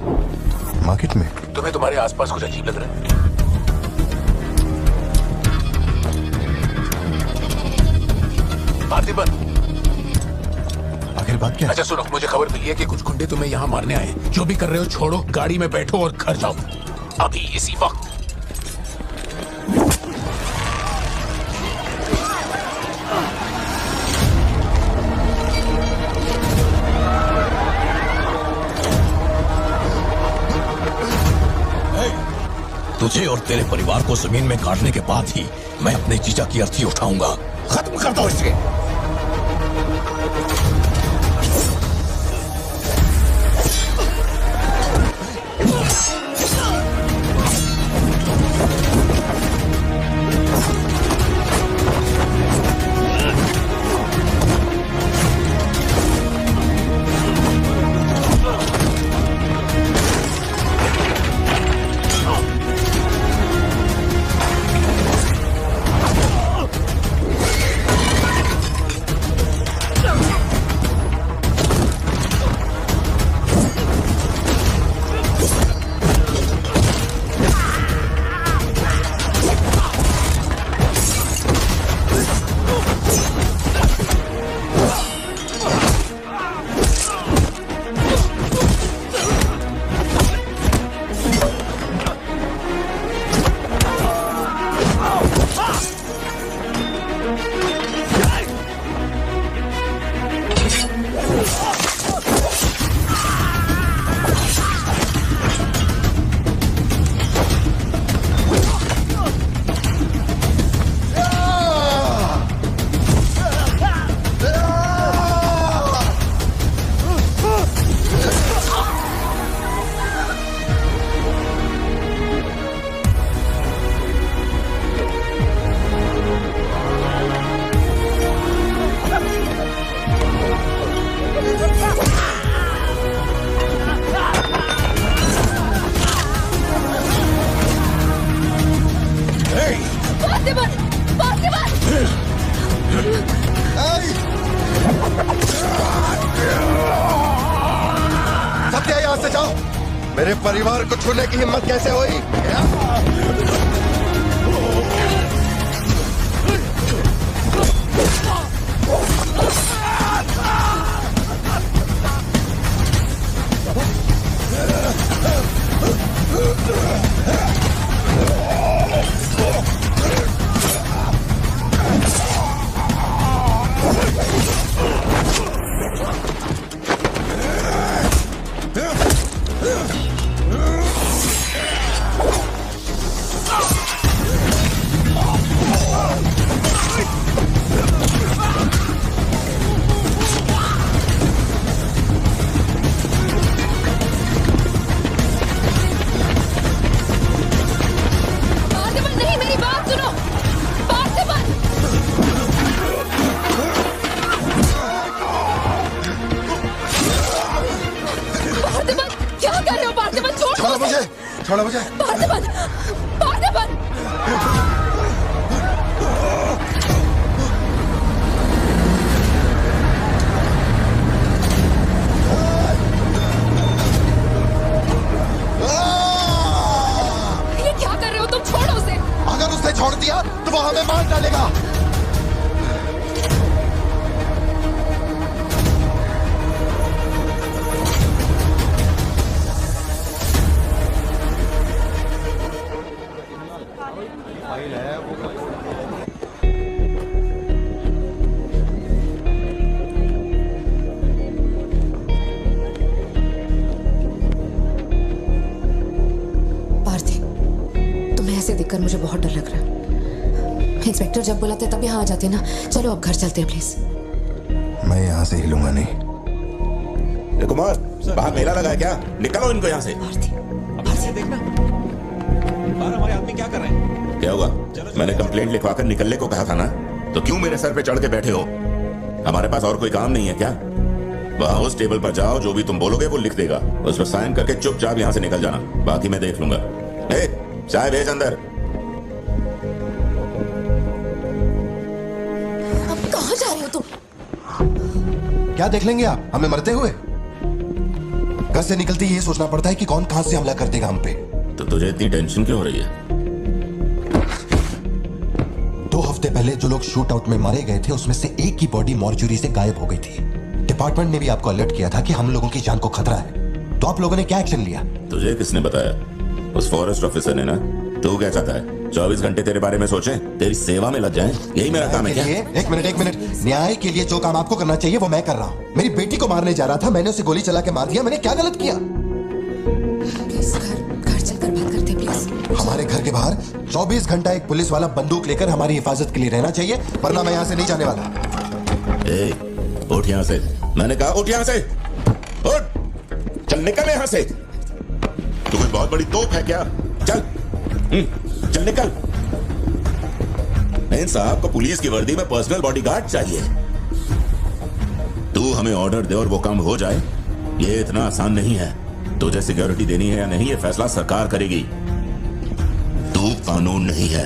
मार्केट में। तुम्हें तुम्हारे आसपास कुछ अजीब लग रहा है? पार्थिबन। आखिर बात क्या? अच्छा सुनो, मुझे खबर मिली है कि कुछ गुंडे तुम्हें यहाँ मारने आए हैं। जो भी कर रहे हो छोड़ो, गाड़ी में बैठो और घर जाओ अभी इसी वक्त। तुझे और तेरे परिवार को जमीन में काटने के बाद ही मैं अपने जीजा की अर्थी उठाऊंगा। खत्म कर दो इसे। सत्या, यहाँ से जाओ। मेरे परिवार को छूने की हिम्मत कैसे हुई? छोड़ो मुझे। पार्थिबन, पार्थिबन। ये क्या कर रहे हो तुम? छोड़ो उसे। अगर उसने छोड़ दिया तो वो हमें मार डालेगा। देखकर मुझे बहुत डर लग रहा है। इंस्पेक्टर जब बुलाते तब यहाँ आ जाते ना। चलो अब घर चलते हैं प्लीज। मैं यहाँ से हिलूंगा नहीं। कुमार, बाहर मेला लगा है क्या? निकालो इनको यहाँ से। देखना बाहर हमारे आदमी क्या कर रहे हैं। क्या हुआ? मैंने कंप्लेंट लिखवाकर निकलने को कहा था ना, तो क्यों मेरे सर पे चढ़ के बैठे हो? हमारे पास और कोई काम नहीं है क्या? वहाँ उस टेबल पर जाओ, जो भी तुम बोलोगे वो लिख देगा। उस पर साइन करके चुपचाप यहाँ से निकल जाना, बाकी मैं देख लूंगा। चाय भेज अंदर। अब कहाँ जा रहे हो तुम? क्या देख लेंगे आप हमें मरते हुए? घर से निकलते ही ये सोचना पड़ता है कि कौन कहां से हमला कर देगा हम पे। तो तुझे इतनी टेंशन क्यों हो रही है? 2 हफ्ते सबसे पहले जो लोग शूट आउट में मारे गए थे उसमें से एक की बॉडी मॉर्चुरी से गायब हो गई थी। डिपार्टमेंट ने भी आपको अलर्ट किया था कि हम लोगों की जान को खतरा है, तो आप लोगों ने क्या एक्शन लिया? तुझे किसने बताया? उस फॉरेस्ट ऑफिसर ने ना। तू क्या चाहता है? 24 घंटे तेरे बारे में सोचें, तेरी सेवा में लग जाएं? यही मेरा काम है क्या? एक मिनट। न्याय के लिए जो काम आपको करना चाहिए वो मैं कर रहा हूँ। मेरी बेटी को मारने जा रहा था, मैंने उसे गोली चला के मार दिया। मैंने क्या गलत किया? घर चलकर बात करते प्लीज। हमारे घर के बाहर 24 घंटा एक पुलिस वाला बंदूक लेकर हमारी हिफाजत के लिए रहना चाहिए, वरना मैं यहाँ से नहीं जाने वाला। ए, उठ यहाँ से। मैंने कहा उठ यहाँ से। उठ, चल निकल यहाँ से। तू कोई बहुत बड़ी तोप है क्या? चल चल निकल। इन साहब को पुलिस की वर्दी में पर्सनल बॉडीगार्ड चाहिए। तू हमें ऑर्डर दे और वो काम हो जाए, ये इतना आसान नहीं है। तुझे सिक्योरिटी देनी है या नहीं, ये फैसला सरकार करेगी। तू कानून नहीं है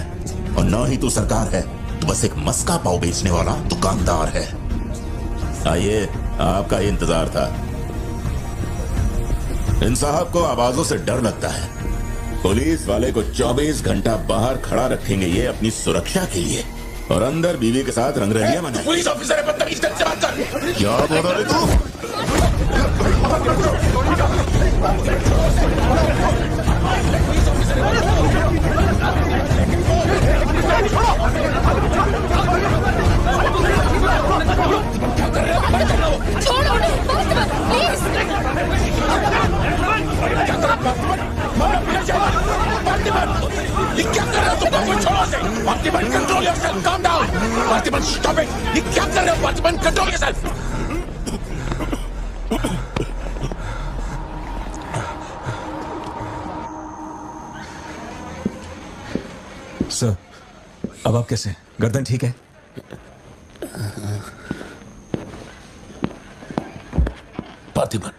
और ना ही तू सरकार है, तू बस एक मस्का पाव बेचने वाला दुकानदार है। आइए, आपका ये इंतजार था। इन साहब को आवाजों से डर लगता है। पुलिस वाले को 24 घंटा बाहर खड़ा रखेंगे ये अपनी सुरक्षा के लिए, और अंदर बीवी के साथ रंगरलियां मनाएंगे। पुलिस ऑफिसर है, बदतमीज ढंग से बात कर। क्या बोल रहे तू? छोड़ो प्लीज। ये क्या कर रहे हो तुम? छोड़ो से। Parthiban, control yourself, calm down. Parthiban, stop it. ये क्या कर रहे हो पार्थिबन? Control yourself. सर, अब आप कैसे? गर्दन ठीक है? पार्थिबन,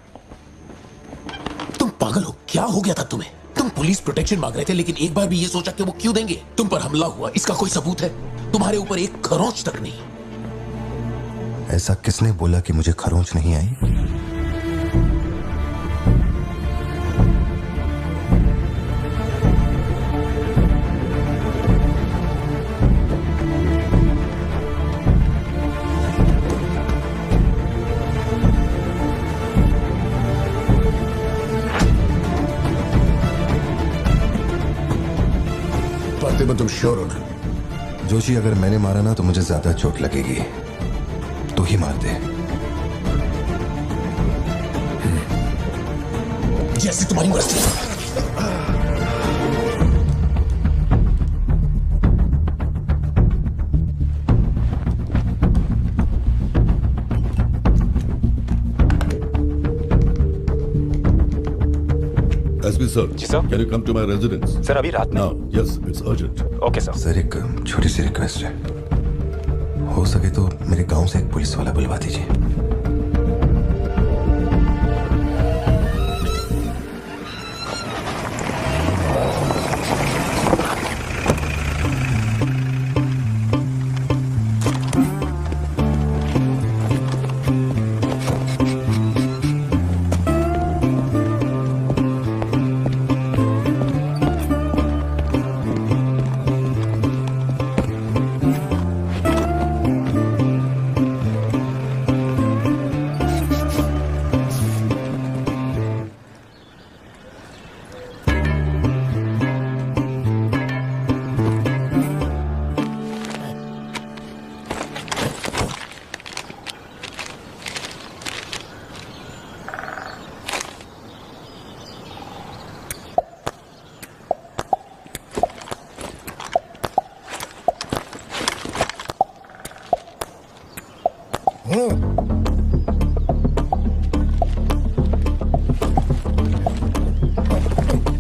तुम पागल हो? क्या हो गया था तुम्हें? तुम पुलिस प्रोटेक्शन मांग रहे थे, लेकिन एक बार भी ये सोचा कि वो क्यों देंगे? तुम पर हमला हुआ, इसका कोई सबूत है? तुम्हारे ऊपर एक खरोंच तक नहीं। ऐसा किसने बोला कि मुझे खरोंच नहीं आई? पार्थिबन, तुम श्योर हो ना? जोशी, अगर मैंने मारा ना तो मुझे ज्यादा चोट लगेगी। तू ही मार दे। जैसे तुम्हारी मर्जी। एसपी सर, जी sir, can you come to my residence? Sir, अभी रात में? Now, yes, it's urgent. Okay sir. Sir, एक छोटी सी रिक्वेस्ट है, हो सके तो मेरे गांव से एक पुलिस वाला बुलवा दीजिए।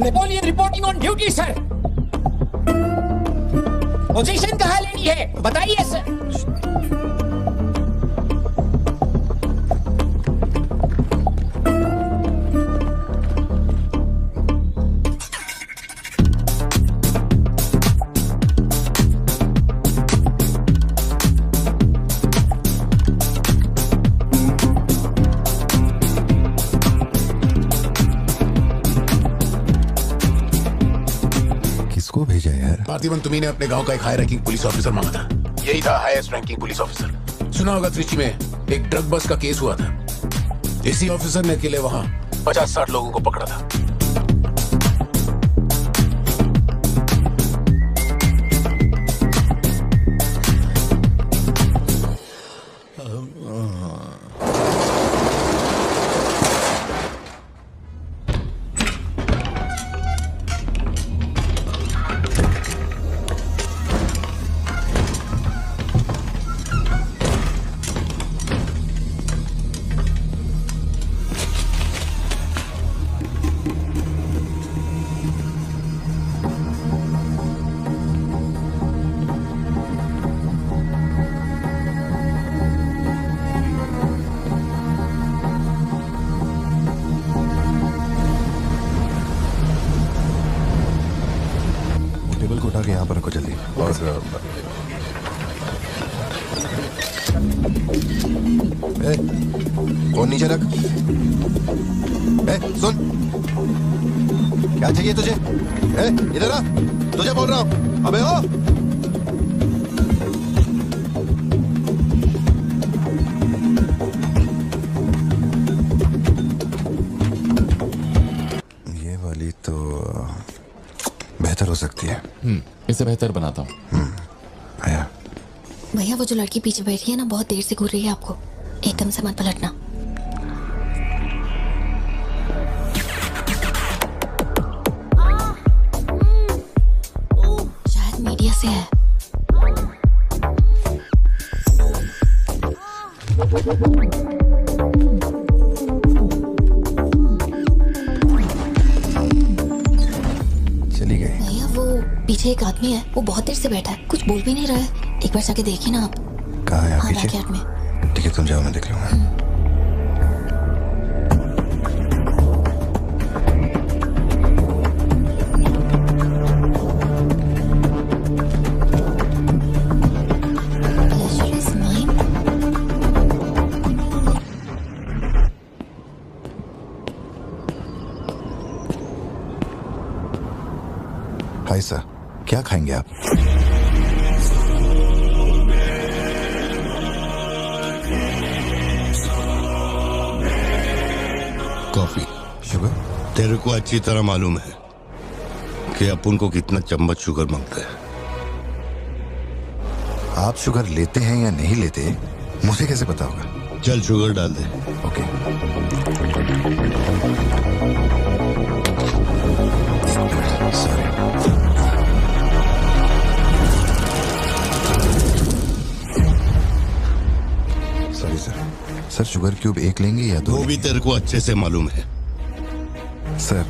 Napoleon reporting on duty sir. Position कहाँ लेनी है बताइए सर। भेजा यार? पार्थिबन, तुम्ही ने अपने गांव का एक हाई रैंकिंग पुलिस ऑफिसर मांगा था। यही था हाईएस्ट रैंकिंग पुलिस ऑफिसर। सुना होगा त्रिची में एक ड्रग बस का केस हुआ था। इसी ऑफिसर ने अकेले वहां 50-60 लोगों को पकड़ा था। यहाँ पर रखो जल्दी। और फोन नीचे रख। सुन, क्या चाहिए तुझे? इधर आ, तुझे बोल रहा हूँ। अबे ओ, ये वाली तो बेहतर हो सकती है। इसे बेहतर बनाता हूँ। आया। भैया वो जो लड़की पीछे बैठी है ना, बहुत देर से घूर रही है आपको। एकदम से मत पलटना। शायद मीडिया से है। चली गई। भैया वो पीछे एक आदमी है, वो बहुत देर से बैठा है, कुछ बोल भी नहीं रहा है। एक बार जाके देखिए ना आप। कहाँ है? हाँ, पीछे? बैकयार्ड में। ठीक है, तुम जाओ, मैं देख लूंगा। हाय सर, क्या खाएंगे आप? कॉफी। शुगर? तेरे को अच्छी तरह मालूम है कि अपन को कितना चम्मच शुगर मांगता है। आप शुगर लेते हैं या नहीं लेते, मुझे कैसे पता होगा? चल शुगर डाल दे। Okay. Sorry sir. Sir sugar cube एक लेंगे या दो? वो भी तेरे को अच्छे से मालूम है। सर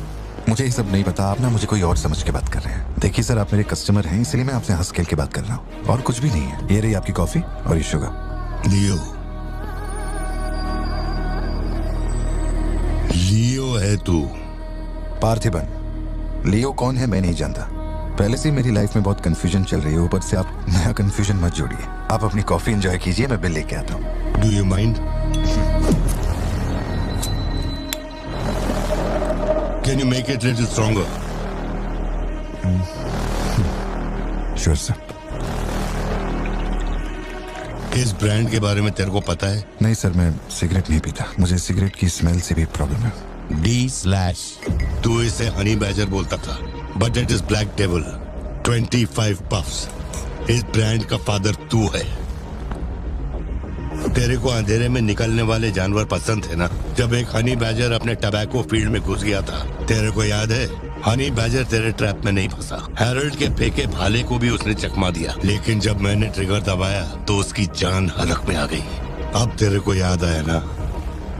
मुझे ये सब नहीं पता, आप ना मुझे कोई और समझ के बात कर रहे हैं। देखिए सर, आप मेरे कस्टमर हैं, इसलिए मैं आपसे हंस खेल के बात कर रहा हूँ, और कुछ भी नहीं है। ये रही आपकी कॉफी और ये शुगर। लियो, लियो है तू? पार्थिबन। लियो कौन है मैं नहीं जानता। पहले से मेरी लाइफ में बहुत कंफ्यूजन चल रही है, ऊपर से आप नया कंफ्यूजन मत जोड़िए। आप अपनी कॉफी एंजॉय कीजिए, मैं बिल लेके आता हूँ। Do you mind? Can you make it little stronger? Sure sir. इस ब्रांड के बारे में तेरे को पता है? नहीं सर, मैं सिगरेट नहीं पीता, मुझे सिगरेट की स्मेल से भी प्रॉब्लम है। D/। तू इसे हनी बैजर बोलता था, but it is black devil. 25 puffs. इस ब्रांड का फादर तू है। तेरे को अंधेरे में निकलने वाले जानवर पसंद है ना? जब एक हनी बैजर अपने टबैको फील्ड में घुस गया था, तेरे को याद है? हनी बैजर तेरे ट्रैप में नहीं फंसा। हैरोल्ड के फेंके भाले को भी उसने चकमा दिया, लेकिन जब मैंने ट्रिगर दबाया तो उसकी जान हलक में आ गई। अब तेरे को याद आया ना?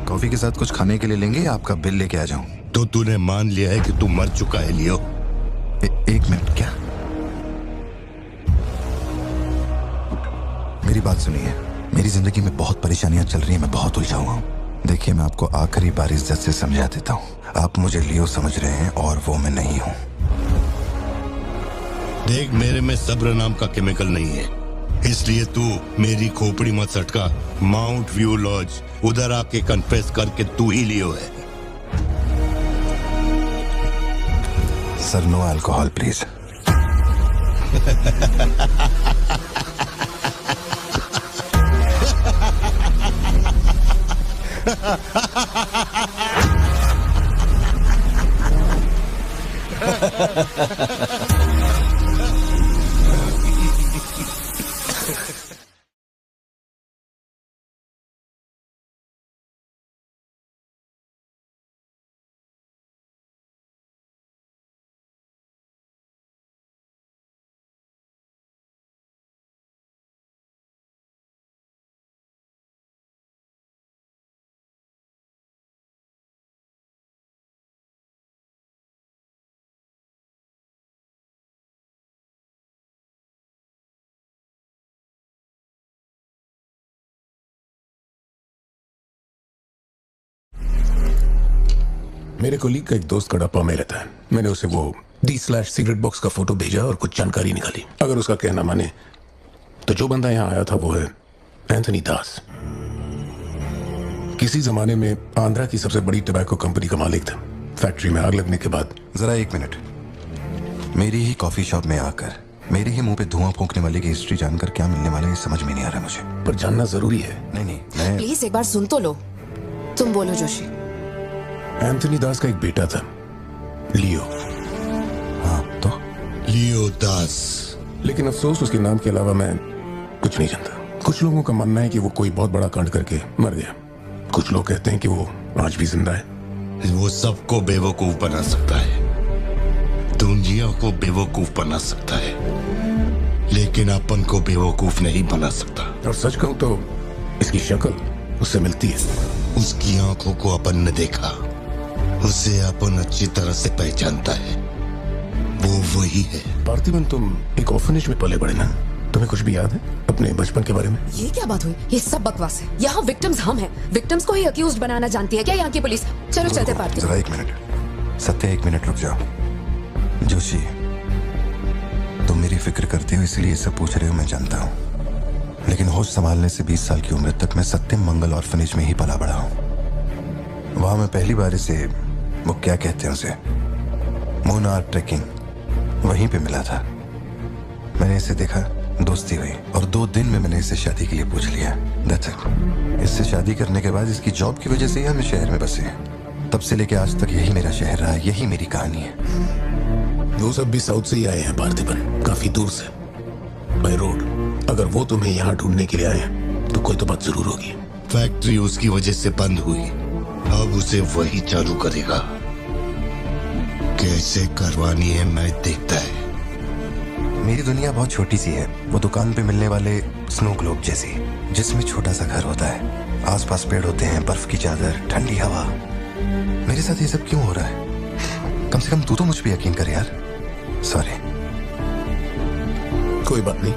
कॉफी के साथ कुछ खाने के लिए लेंगे या आपका बिल लेके आ जाऊं? तो तूने मान लिया है कि तू मर चुका है लियो? एक मिनट, क्या? मेरी बात सुनिए, मेरी जिंदगी में बहुत परेशानियां चल रही हैं, मैं बहुत उलझा हुआ हूँ। देखिए, मैं आपको आखिरी बार इज्जत से समझा देता हूँ, आप मुझे लियो समझ रहे हैं और वो मैं नहीं हूँ। देख, मेरे में सब्र नाम का केमिकल नहीं है, इसलिए तू मेरी खोपड़ी मत सटका। माउंट व्यू लॉज, उधर आके कन्फेस करके तू ही लियो है। Sir no alcohol please. मेरे कोलीग का एक दोस्त कड़प्पा में रहता है। मैंने उसे वो D/सिगरेट बॉक्स का फोटो भेजा और कुछ जानकारी निकाली। अगर उसका कहना माने तो जो बंदा यहाँ आया था वो है एंथनी दास। किसी जमाने में आंध्रा की सबसे बड़ी टबैको कंपनी का मालिक था। फैक्ट्री में आग लगने के बाद जरा एक मिनट, मेरी ही कॉफी शॉप में आकर मेरे ही मुंह पे धुआं फूंकने वाले की हिस्ट्री जानकर क्या मिलने वाला है समझ में नहीं आ रहा मुझे। पर जानना जरूरी है। नहीं मैं प्लीज एक बार सुन तो लो। तुम बोलो जोशी। एंथनी दास का एक बेटा था, लियो। हाँ तो लियो दास। लेकिन अफसोस उसके नाम के अलावा मैं कुछ नहीं जानता। कुछ लोगों का मानना है कि वो कोई बहुत बड़ा कांड करके मर गया। कुछ लोग कहते हैं कि वो आज भी जिंदा है। वो सबको बेवकूफ बना सकता है, दुनिया को बेवकूफ बना सकता है, लेकिन अपन को बेवकूफ नहीं बना सकता। और सच कहूं तो इसकी शक्ल उससे मिलती है। उसकी आंखों को अपन ने देखा, उसे अपन अच्छी तरह से पहचानता है। वो वही है। पार्थिबन, तुम एक ऑर्फनेज में पले बड़े ना? तुम्हें कुछ भी याद है अपने बचपन के बारे में? ये क्या बात हुई? ये सब बकवास है। यहाँ विक्टिम्स हम हैं। विक्टिम्स को ही अक्यूज्ड बनाना जानती है क्या यहाँ की पुलिस? चलो चलते पार्थिबन। जरा एक मिनट सत्या, एक मिनट रुक जाओ। जोशी, तुम मेरी फिक्र करते हो इसलिए ये सब पूछ रहे हो, मैं जानता हूँ। लेकिन होश संभालने से 20 साल की उम्र तक मैं सत्यम मंगल ऑर्फनेज में ही पला बड़ा हूँ। वहां मैं पहली बार इसे, वो क्या कहते हैं उसे, मोनार ट्रेकिंग, वहीं पे मिला था। मैंने इसे देखा, दोस्ती हुई और 2 दिन में मैंने इसे शादी के लिए पूछ लिया। That's it। इससे शादी करने के बाद इसकी जॉब की वजह से ही हम इस शहर में बसे हैं। तब से लेके आज तक यही मेरा शहर रहा, यही मेरी कहानी है। वो सब भी साउथ से ही आए हैं पार्थिबन, काफी दूर से, बाय रोड। अगर वो तुम्हें यहाँ ढूंढने के लिए आए तो कोई तो बात जरूर होगी। फैक्ट्री उसकी वजह से बंद हुई, अब उसे वही चालू करेगा। कैसे करवानी है मैं देखता है। मेरी दुनिया बहुत छोटी सी है, वो दुकान पे मिलने वाले स्नो ग्लोब जैसी, जिसमें छोटा सा घर होता है, आसपास पेड़ होते हैं, बर्फ की चादर, ठंडी हवा। मेरे साथ ये सब क्यों हो रहा है? कम से कम तू तो मुझ पे यकीन कर यार। सॉरी। कोई बात नहीं,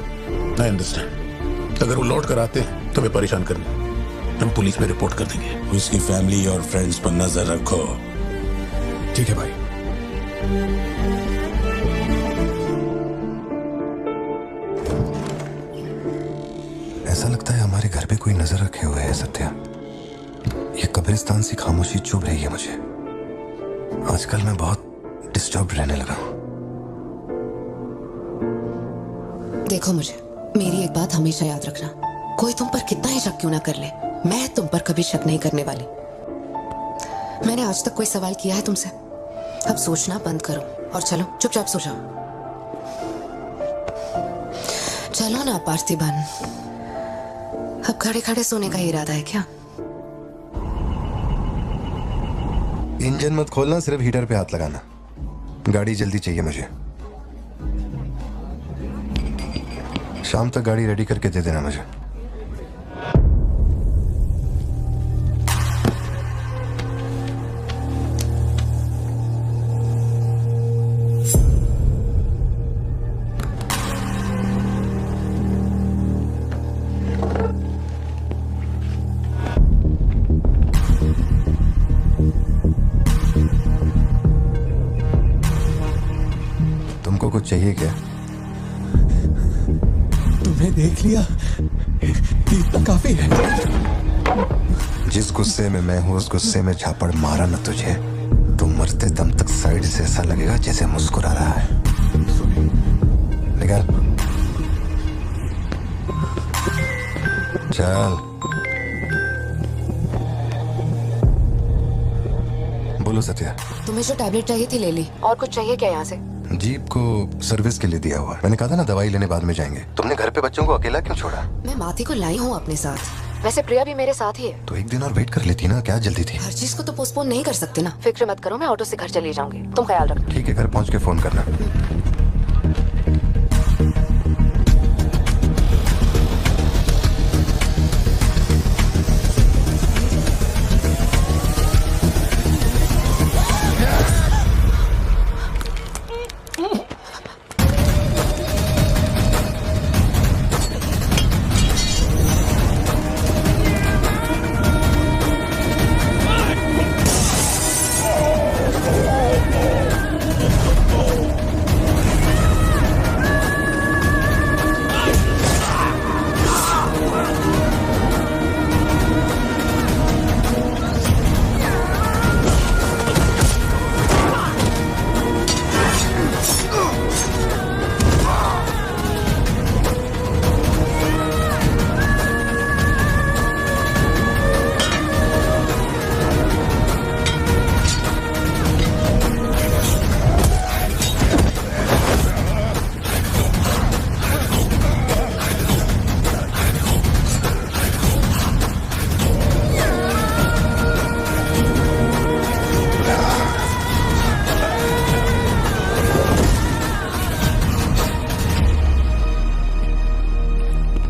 आई अंडरस्टैंड। अगर वो लौट कर आते हैं तो हमें परेशान करना, हम पुलिस में रिपोर्ट कर देंगे। उसकी फैमिली और फ्रेंड्स पर नजर रखो। ठीक है भाई। ऐसा लगता है हमारे घर पे कोई नजर रखे हुए है सत्या। ये कब्रिस्तान सी खामोशी चुभ रही है मुझे। आजकल मैं बहुत डिस्टर्ब रहने लगा हूं। देखो मुझे, मेरी एक बात हमेशा याद रखना, कोई तुम पर कितना ही शक क्यों ना कर ले, मैं तुम पर कभी शक नहीं करने वाली। मैंने आज तक कोई सवाल किया है तुमसे? अब सोचना बंद करो और चलो चुपचाप सो जाओ। चलो ना पार्थिबन, अब खड़े खड़े सोने का इरादा है क्या? इंजन मत खोलना, सिर्फ हीटर पे हाथ लगाना। गाड़ी जल्दी चाहिए मुझे। शाम तक गाड़ी रेडी करके दे देना मुझे। तुमको कुछ चाहिए क्या? तुम्हें देख लिया, इतना काफी है। जिस गुस्से में मैं हूं उस गुस्से में झापड़ मारा न तुझे, तो मरते दम तक साइड से ऐसा लगेगा जैसे मुस्कुरा रहा है। निकाल। चल। बोलो सत्या। तुम्हें जो टैबलेट चाहिए थी ले ली। और कुछ चाहिए क्या यहाँ से? जीप को सर्विस के लिए दिया हुआ है। मैंने कहा था ना दवाई लेने बाद में जाएंगे। तुमने घर पे बच्चों को अकेला क्यों छोड़ा? मैं माथी को लाई हूँ अपने साथ। वैसे प्रिया भी मेरे साथ ही है। तो एक दिन और वेट कर लेती ना, क्या जल्दी थी? हर चीज को तो पोस्टपोन नहीं कर सकते ना। फिक्र मत करो, मैं ऑटो से घर चली जाऊंगी, तुम ख्याल रखना। ठीक है, घर पहुँच के फोन करना।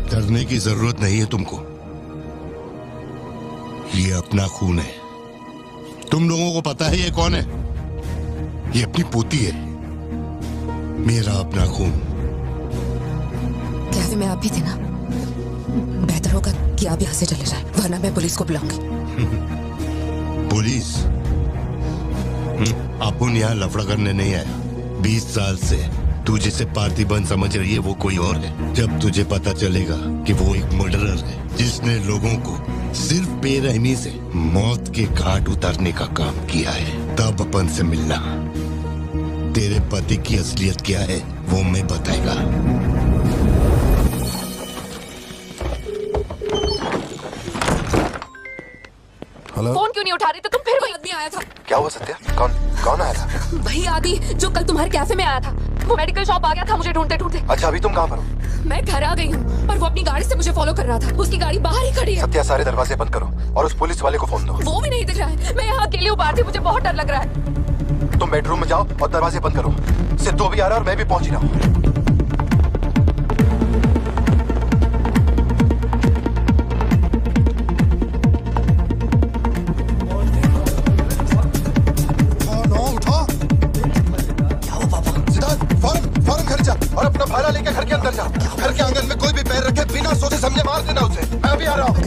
डरने की जरूरत नहीं है तुमको। ये अपना खून है। तुम लोगों को पता है ये कौन है? ये अपनी पोती है। मेरा अपना खून। कैफे में आप भी थे ना? बेहतर होगा कि आप यहाँ से चले जाएं, वरना मैं पुलिस को बुलाऊंगी। पुलिस? अपन यहाँ लफड़ा करने नहीं आया। 20 साल से तू जिसे पार्थिबन समझ रही है वो कोई और है। जब तुझे पता चलेगा कि वो एक मर्डरर है जिसने लोगों को सिर्फ बेरहमी से मौत के घाट उतारने का काम किया है, तब अपन से मिलना। तेरे पति की असलियत क्या है वो मैं बताएगा। हेलो? फोन क्यों नहीं उठा रही? तो तुम फिर वही आदमी आया था। क्या हुआ सत्या? कौन आया था? वही आदमी जो कल तुम्हारे कैफे में आया था। वो मेडिकल शॉप आ गया था मुझे ढूंढते ढूंढते। अच्छा, अभी तुम कहाँ पर हो? मैं घर आ गई हूँ, पर वो अपनी गाड़ी से मुझे फॉलो कर रहा था। उसकी गाड़ी बाहर ही खड़ी है। सत्या, सारे दरवाजे बंद करो और उस पुलिस वाले को फोन दो। वो भी नहीं दिख रहा है। मैं यहाँ अकेली हूँ पार्थी, मुझे बहुत डर लग रहा है। तुम बेडरूम में जाओ और दरवाजे बंद करो। सिद्धू भी आ रहा है और मैं भी पहुंच ही रहा हूँ। और अपना भाला लेकर घर के अंदर जा। घर के आंगन में कोई भी पैर रखे बिना सोचे समझे मार देना उसे। मैं अभी आ रहा हूँ।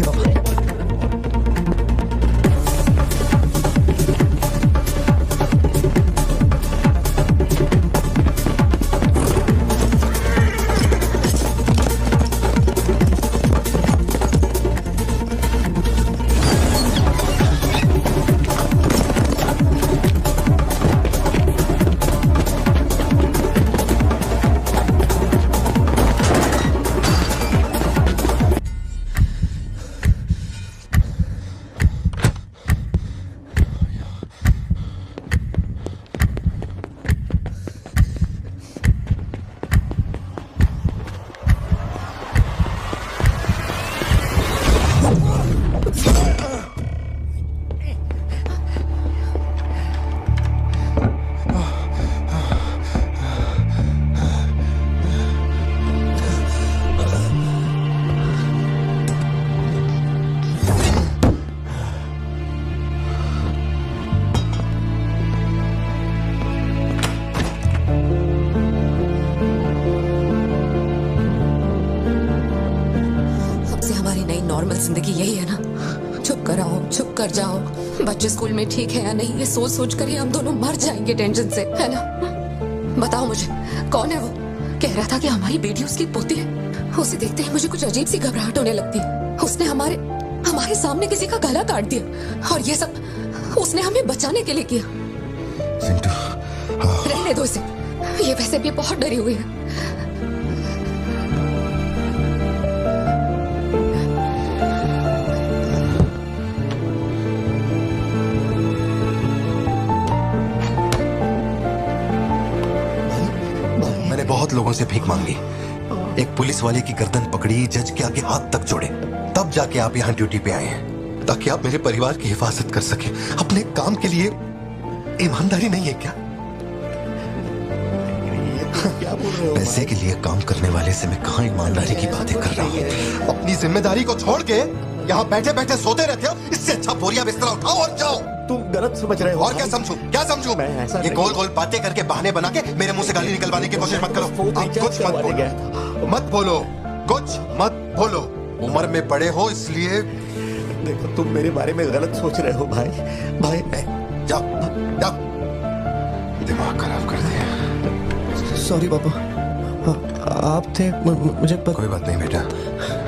जिंदगी यही है ना, चुप कर आओ, चुप कर जाओ। बच्चे स्कूल में ठीक है या नहीं ये सोच सोच कर ही हम दोनों मर जाएंगे टेंशन से, है ना? बताओ मुझे कौन है वो? कह रहा था कि हमारी बेटी उसकी पोती है। उसे देखते ही मुझे कुछ अजीब सी घबराहट होने लगती है। उसने हमारे सामने किसी का गला काट दिया और ये सब उसने हमें बचाने के लिए किया। रहने दो इसे, ये वैसे भी बहुत डरी हुई है। लोगों से भीख मांगी, एक पुलिस वाले की गर्दन पकड़ी, जज के आगे हाथ तक जोड़े, तब जाके आप यहाँ ड्यूटी पे आए हैं ताकि आप मेरे परिवार की हिफाजत कर सके। अपने काम के लिए ईमानदारी नहीं है क्या? क्या बोल रहे हो? पैसे के लिए काम करने वाले से मैं कहाँ ईमानदारी की बातें कर रहा हूँ? अपनी जिम्मेदारी को छोड़ के यहाँ बैठे बैठे सोते रहते हो। इससे अच्छा बोरिया बिस्तरा उठाओ और जाओ। तुम गलत समझ रहे हो। और क्या समझूं? क्या समझूं? ये गोल गोल बातें करके बहाने बना के मेरे मुंह से गाली निकलवाने की कोशिश मत करो। आप कुछ मत बोलो, मत बोलो, कुछ मत बोलो। उम्र में बड़े हो इसलिए। देखो तुम मेरे बारे में गलत सोच रहे हो भाई। भाई जाओ जाओ, दिमाग खराब कर दिया। सॉरी पापा, आप थे मुझे कोई बात नहीं बेटा,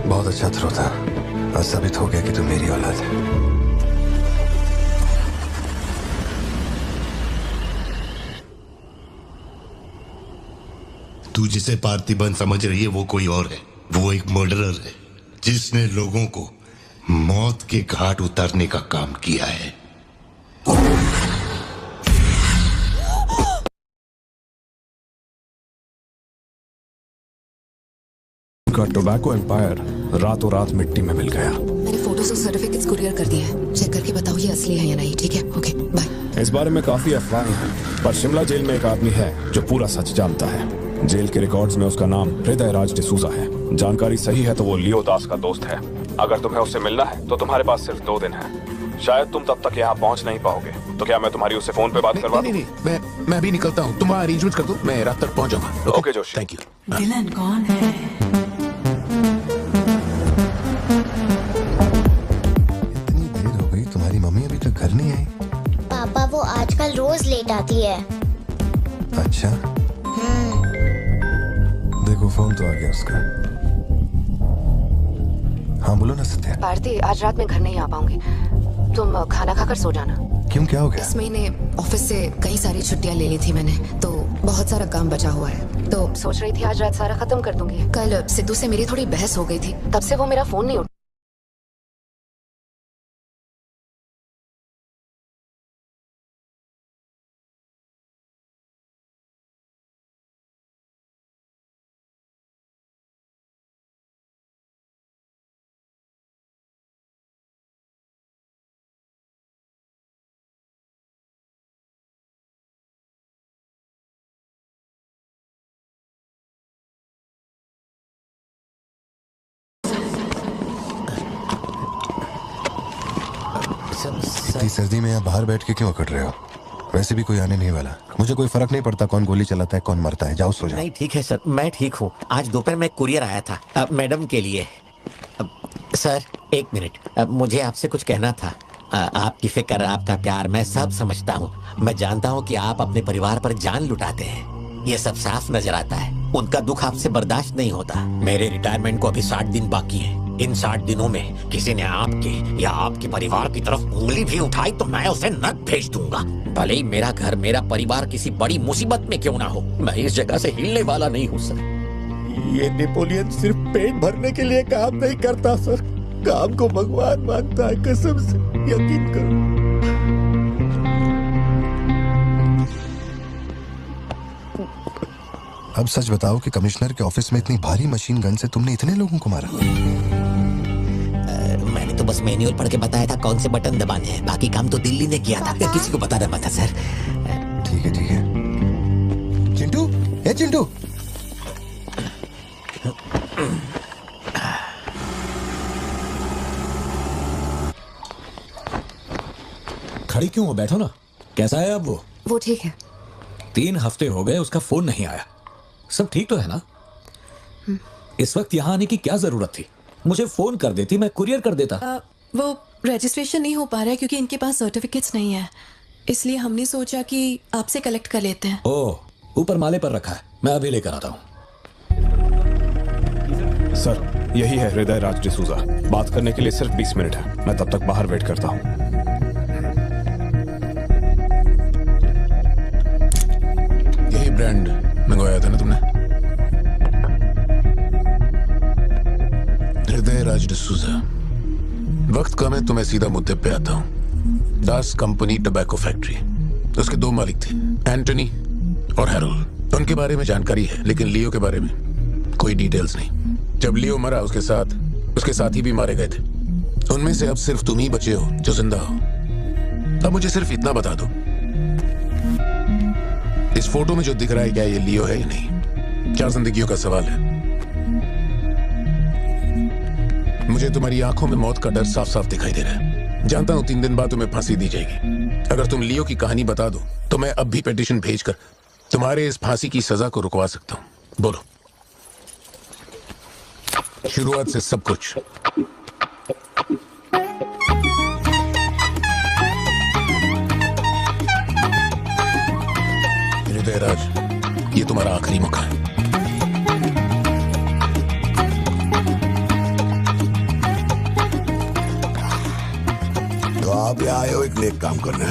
बहुत अच्छा थ्रो था। आज साबित हो गया कि तुम मेरी औलाद है। तू जिसे पार्थिबन समझ रही है वो कोई और है। वो एक मर्डरर है जिसने लोगों को मौत के घाट उतारने का काम किया है। का टोबैको एम्पायर रातों रात मिट्टी में मिल गया। मैंने फोटोज और सर्टिफिकेट्स कुरियर कर दिए हैं। चेक करके बताओ ये असली है या नहीं। ठीक है, ओके बाय। इस बारे में काफी अफवाहें हैं, पर शिमला जेल में एक आदमी है जो पूरा सच जानता है। जेल के रिकॉर्ड्स में उसका नाम हृदय राज डिसूजा है। जानकारी सही है तो वो लियो दास का दोस्त है। अगर तुम्हें उससे मिलना है तो तुम्हारे पास सिर्फ 2 दिन है। शायद तुम तब तक यहाँ पहुँच नहीं पाओगे, तो क्या मैं तुम्हारी उससे फोन पे बात करवा दूं? नहीं, मैं भी निकलता हूँ। तुम वहाँ अरेंजमेंट कर दो, मैं रात तक पहुँच जाऊंगा। Okay Joshi, thank you. Villain कौन है? इतनी देर हो गई, तुम्हारी मम्मी अभी तक घर नहीं आई? पापा वो आजकल रोज लेट आती है। अच्छा, देखो फोन तो आ गया उसका। हाँ बोलो ना सत्या। भारती, आज रात में घर नहीं आ पाऊंगी। तुम खाना खाकर सो जाना। क्यों, क्या हो गया? इस महीने ऑफिस से कई सारी छुट्टियां ले ली थी मैंने, तो बहुत सारा काम बचा हुआ है। तो सोच रही थी आज रात सारा खत्म कर दूंगी। कल सिद्धू से मेरी थोड़ी बहस हो गई थी, तब से वो मेरा फोन नहीं उठा। इतनी सर्दी में यहाँ बाहर बैठ के क्यों अकड़ रहे हो? वैसे भी कोई आने नहीं वाला। मुझे कोई फर्क नहीं पड़ता कौन गोली चलाता है कौन मरता है। जाओ सो जाओ। नहीं ठीक है सर, मैं ठीक हूँ। आज दोपहर में कुरियर आया था मैडम के लिए। सर 1 मिनट, मुझे आपसे कुछ कहना था। आपकी फिक्र, आपका प्यार मैं सब समझता हूँ। मैं जानता हूँ कि आप अपने परिवार पर जान लुटाते हैं, ये सब साफ नजर आता है। उनका दुख आपसे बर्दाश्त नहीं होता। मेरे रिटायरमेंट को अभी 60 दिन बाकी है। इन 60 दिनों में किसी ने आपके या आपके परिवार की तरफ उंगली भी उठाई तो मैं उसे नर्क भेज दूंगा। भले ही मेरा घर, मेरा परिवार किसी बड़ी मुसीबत में क्यों ना हो, मैं इस जगह से हिलने वाला नहीं हूँ सर। ये नेपोलियन सिर्फ पेट भरने के लिए काम नहीं करता सर, काम को भगवान मानता है। कसम से यकीन करो। अब सच बताओ कि कमिश्नर के ऑफिस में इतनी भारी मशीन गन से तुमने इतने लोगों को मारा? मैंने तो बस मैन्युअल पढ़ के बताया था कौन से बटन दबाने हैं, बाकी काम तो दिल्ली ने किया था। किसी को बताना मत था सर। ठीक है ठीक है। चिंटू, ए चिंटू। खड़ी क्यों हो? बैठो ना। कैसा है अब वो ठीक है। 3 हफ्ते हो गए, उसका फोन नहीं आया। सब ठीक तो है ना? इस वक्त यहाँ आने की क्या जरूरत थी? मुझे फोन कर देती, मैं कुरियर कर देता। वो रजिस्ट्रेशन नहीं हो पा रहा है क्योंकि इनके पास सर्टिफिकेट्स नहीं है, इसलिए हमने सोचा कि आपसे कलेक्ट कर लेते हैं। ओह, ऊपर माले पर रखा है, मैं अभी लेकर आता हूँ। सर यही है हृदय राज डिसूजा। बात करने के लिए सिर्फ 20 मिनट है, मैं तब तक बाहर वेट करता हूँ। यही ब्रांड मंगवाया था ना तुमने? हृदय राज डिसूजा। वक्त कम है तो मैं सीधा मुद्दे पे आता हूँ। दास कंपनी टबैको फैक्ट्री, उसके 2 मालिक थे, एंटनी और हैरोल्ड। उनके बारे में जानकारी है, लेकिन लियो के बारे में कोई डिटेल्स नहीं। जब लियो मरा उसके साथी भी मारे गए थे। उनमें से अब सिर्फ तुम ही बचे हो जो जिंदा हो। अब मुझे सिर्फ इतना बता दो, इस फोटो में जो दिख रहा है क्या ये लियो है या नहीं? 4 जिंदगियों का सवाल है। मुझे तुम्हारी आंखों में मौत का डर साफ साफ दिखाई दे रहा है। जानता हूं 3 दिन बाद तुम्हें फांसी दी जाएगी। अगर तुम लियो की कहानी बता दो तो मैं अब भी पिटीशन भेजकर तुम्हारे इस फांसी की सजा को रुकवा सकता हूं। बोलो, शुरुआत से सब कुछ। हृदयराज, ये तुम्हारा आखिरी मौका है। तो आप यहाँ आए हो एक नेक काम करने,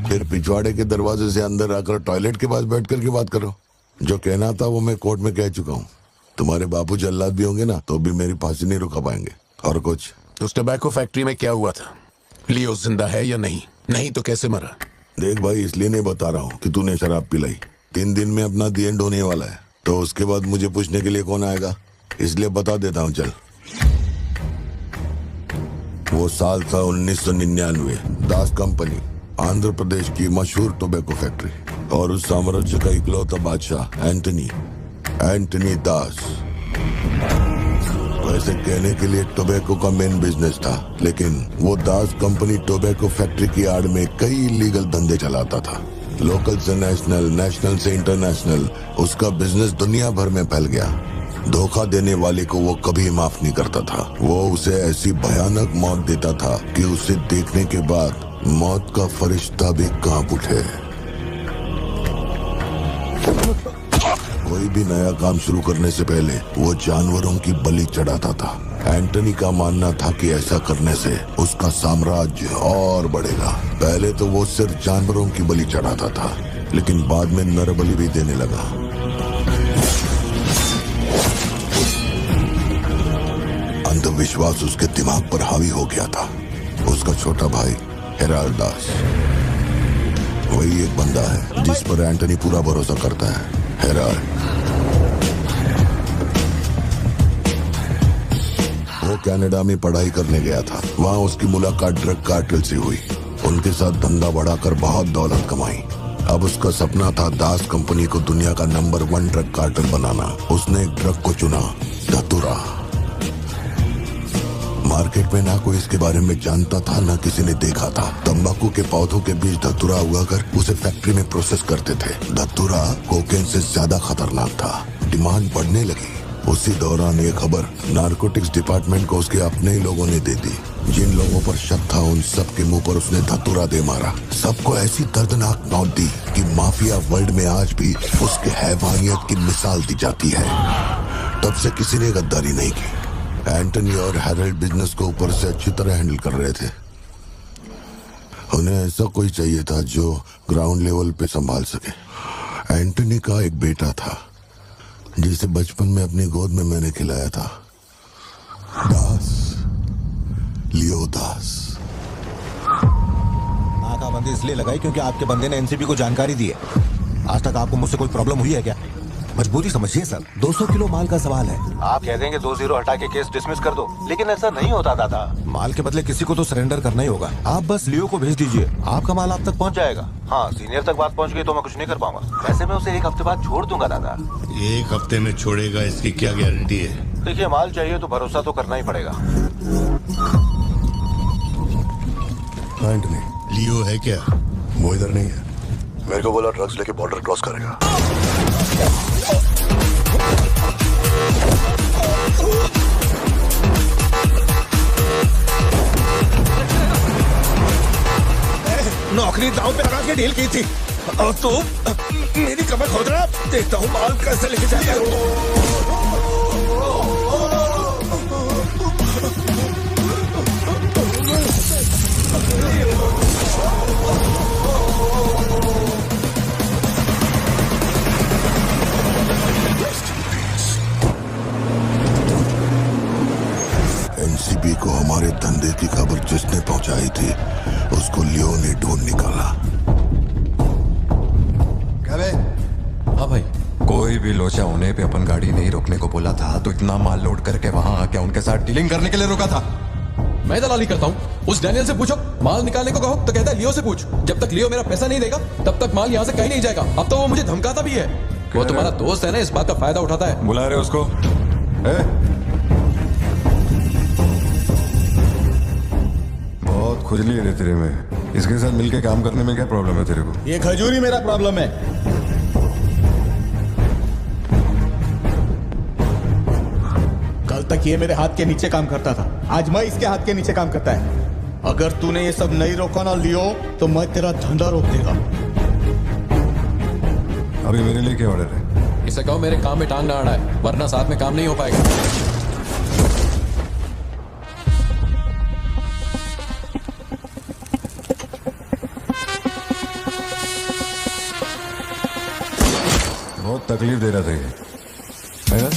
फिर पिछवाड़े के दरवाजे से अंदर आकर टॉयलेट के पास बैठ कर के बात करो। जो कहना था वो मैं कोर्ट में कह चुका हूँ। तुम्हारे बापू जल्लाद भी होंगे ना तो भी मेरी फांसी नहीं रुका पाएंगे। और कुछ? उस टबैको फैक्ट्री में क्या हुआ था? लियो जिंदा है या नहीं? नहीं तो कैसे मरा? देख भाई, इसलिए नहीं बता रहा हूँ कि तूने शराब पिलाई। 3 दिन में अपना दी एंड होने वाला है, तो उसके बाद मुझे पूछने के लिए कौन आएगा? इसलिए बता देता हूँ। चल, वो साल था 1999। दास कंपनी, आंध्र प्रदेश की मशहूर टोबैको फैक्ट्री, और उस साम्राज्य का इकलौता बादशाह एंटनी दास। वैसे कहने के लिए टोबैको का मेन बिजनेस था, लेकिन वो दास कंपनी टोबैको फैक्ट्री की आड़ में कई इलीगल धंधे चलाता था। लोकल से नेशनल, नेशनल से इंटरनेशनल, उसका बिजनेस दुनिया भर में फैल गया। धोखा देने वाले को वो कभी माफ नहीं करता था। वो उसे ऐसी भयानक मौत देता था कि उसे देखने के बाद मौत का फरिश्ता भी कांप उठे। कोई भी नया काम शुरू करने से पहले वो जानवरों की बलि चढ़ाता था। एंटनी का मानना था कि ऐसा करने से उसका साम्राज्य और बढ़ेगा। पहले तो वो सिर्फ जानवरों की बलि चढ़ाता था, लेकिन बाद में नर बलि भी देने लगा। अंधविश्वास उसके दिमाग पर हावी हो गया था। उसका छोटा भाई हेराल्ड दास, वही एक बंदा है जिस पर एंटनी पूरा भरोसा करता है। हेराल्ड, वो कनाडा में पढ़ाई करने गया था। वहाँ उसकी मुलाकात ड्रग कार्टेल से हुई। उनके साथ धंधा बढ़ाकर बहुत दौलत कमाई। अब उसका सपना था दास कंपनी को दुनिया का नंबर 1 ड्रग कार्टेल बनाना। उसने एक ड्रग को चुना, धतूरा। मार्केट में ना कोई इसके बारे में जानता था, ना किसी ने देखा था। तंबाकू के पौधों के बीच धतूरा उगाकर उसे फैक्ट्री में प्रोसेस करते थे। धतूरा कोकेन से ज्यादा खतरनाक था। डिमांड बढ़ने लगी। उसी दौरान ये खबर नारकोटिक्स डिपार्टमेंट को उसके अपने ही लोगों ने दे दी। जिन लोगों पर शक था उन सब के मुंह पर उसने धतूरा दे मारा। सबको ऐसी दर्दनाक मौत दी कि माफिया वर्ल्ड में आज भी उसके हैवानियत की मिसाल दी जाती है। तब से किसी ने गद्दारी नहीं की। एंटनी और हैरल्ड बिजनेस को ऊपर से अच्छी तरह हैंडल कर रहे थे। उन्हें ऐसा कोई चाहिए था जो ग्राउंड लेवल पे संभाल सके। एंटनी का एक बेटा था जिसे बचपन में अपनी गोद में मैंने खिलाया था, दास, लियो दास। नाकाबंदी इसलिए लगाई क्योंकि आपके बंदे ने एनसीबी को जानकारी दी है। आज तक आपको मुझसे कोई प्रॉब्लम हुई है क्या? मजबूरी समझिए सर, 200 किलो माल का सवाल है। आप कह देंगे 2-0 हटा के केस डिसमिस कर दो, लेकिन ऐसा नहीं होता दादा। माल के बदले किसी को तो सरेंडर करना ही होगा। आप बस लियो को भेज दीजिए, आपका माल आप तक पहुंच जाएगा। हाँ, सीनियर तक बात पहुंच गई तो मैं कुछ नहीं कर पाऊंगा। वैसे मैं उसे 1 हफ्ते बाद छोड़ दूंगा दादा। 1 हफ्ते में छोड़ेगा, इसकी क्या गारंटी है? देखिए, माल चाहिए तो भरोसा तो करना ही पड़ेगा। लियो है क्या? वो इधर नहीं है। मेरे को बोला ड्रग्स लेके बॉर्डर क्रॉस करेगा। नौकरी दांव पे लगा के डील की थी और तू मेरी कमर खोद रहा। देखता हूँ माल कैसे लेके जाता है। एनसीबी को हमारे धंधे की खबर जिसने पहुंचाई थी उसको लियो ने ढूंढ निकाला। क्या बे? हाँ भाई। भी लोचा होने पे अपन गाड़ी नहीं रोकने को बोला था तो इतना माल लोड करके वहां आके उनके साथ डीलिंग करने के लिए रुका था। मैं दलाली करता हूँ? उस डैनियल से पूछो। माल निकालने को कहो तो कहता है लियो से पूछ। जब तक लियो मेरा पैसा नहीं देगा तब तक माल यहाँ से कहीं नहीं जाएगा। अब तो वो मुझे धमकाता भी है। वो तुम्हारा दोस्त है ना, इस बात का फायदा उठाता है। बुला रहे उसको? बहुत खुजली है तेरे में। इसके साथ मिलके काम करने में क्या प्रॉब्लम है तेरे को? ये खजूरी मेरा प्रॉब्लम है। कल तक ये मेरे हाथ के नीचे काम करता था, आज मैं इसके हाथ के नीचे काम करता है। अगर तूने ये सब नहीं रोका ना लियो तो मैं तेरा धंधा रोक देगा। अभी मेरे लिए क्या ऑर्डर है? इसे कहो मेरे काम में टांग ना अड़ा है, वरना साथ में काम नहीं हो पाएगा। बहुत तकलीफ दे रहा था ये, है ना?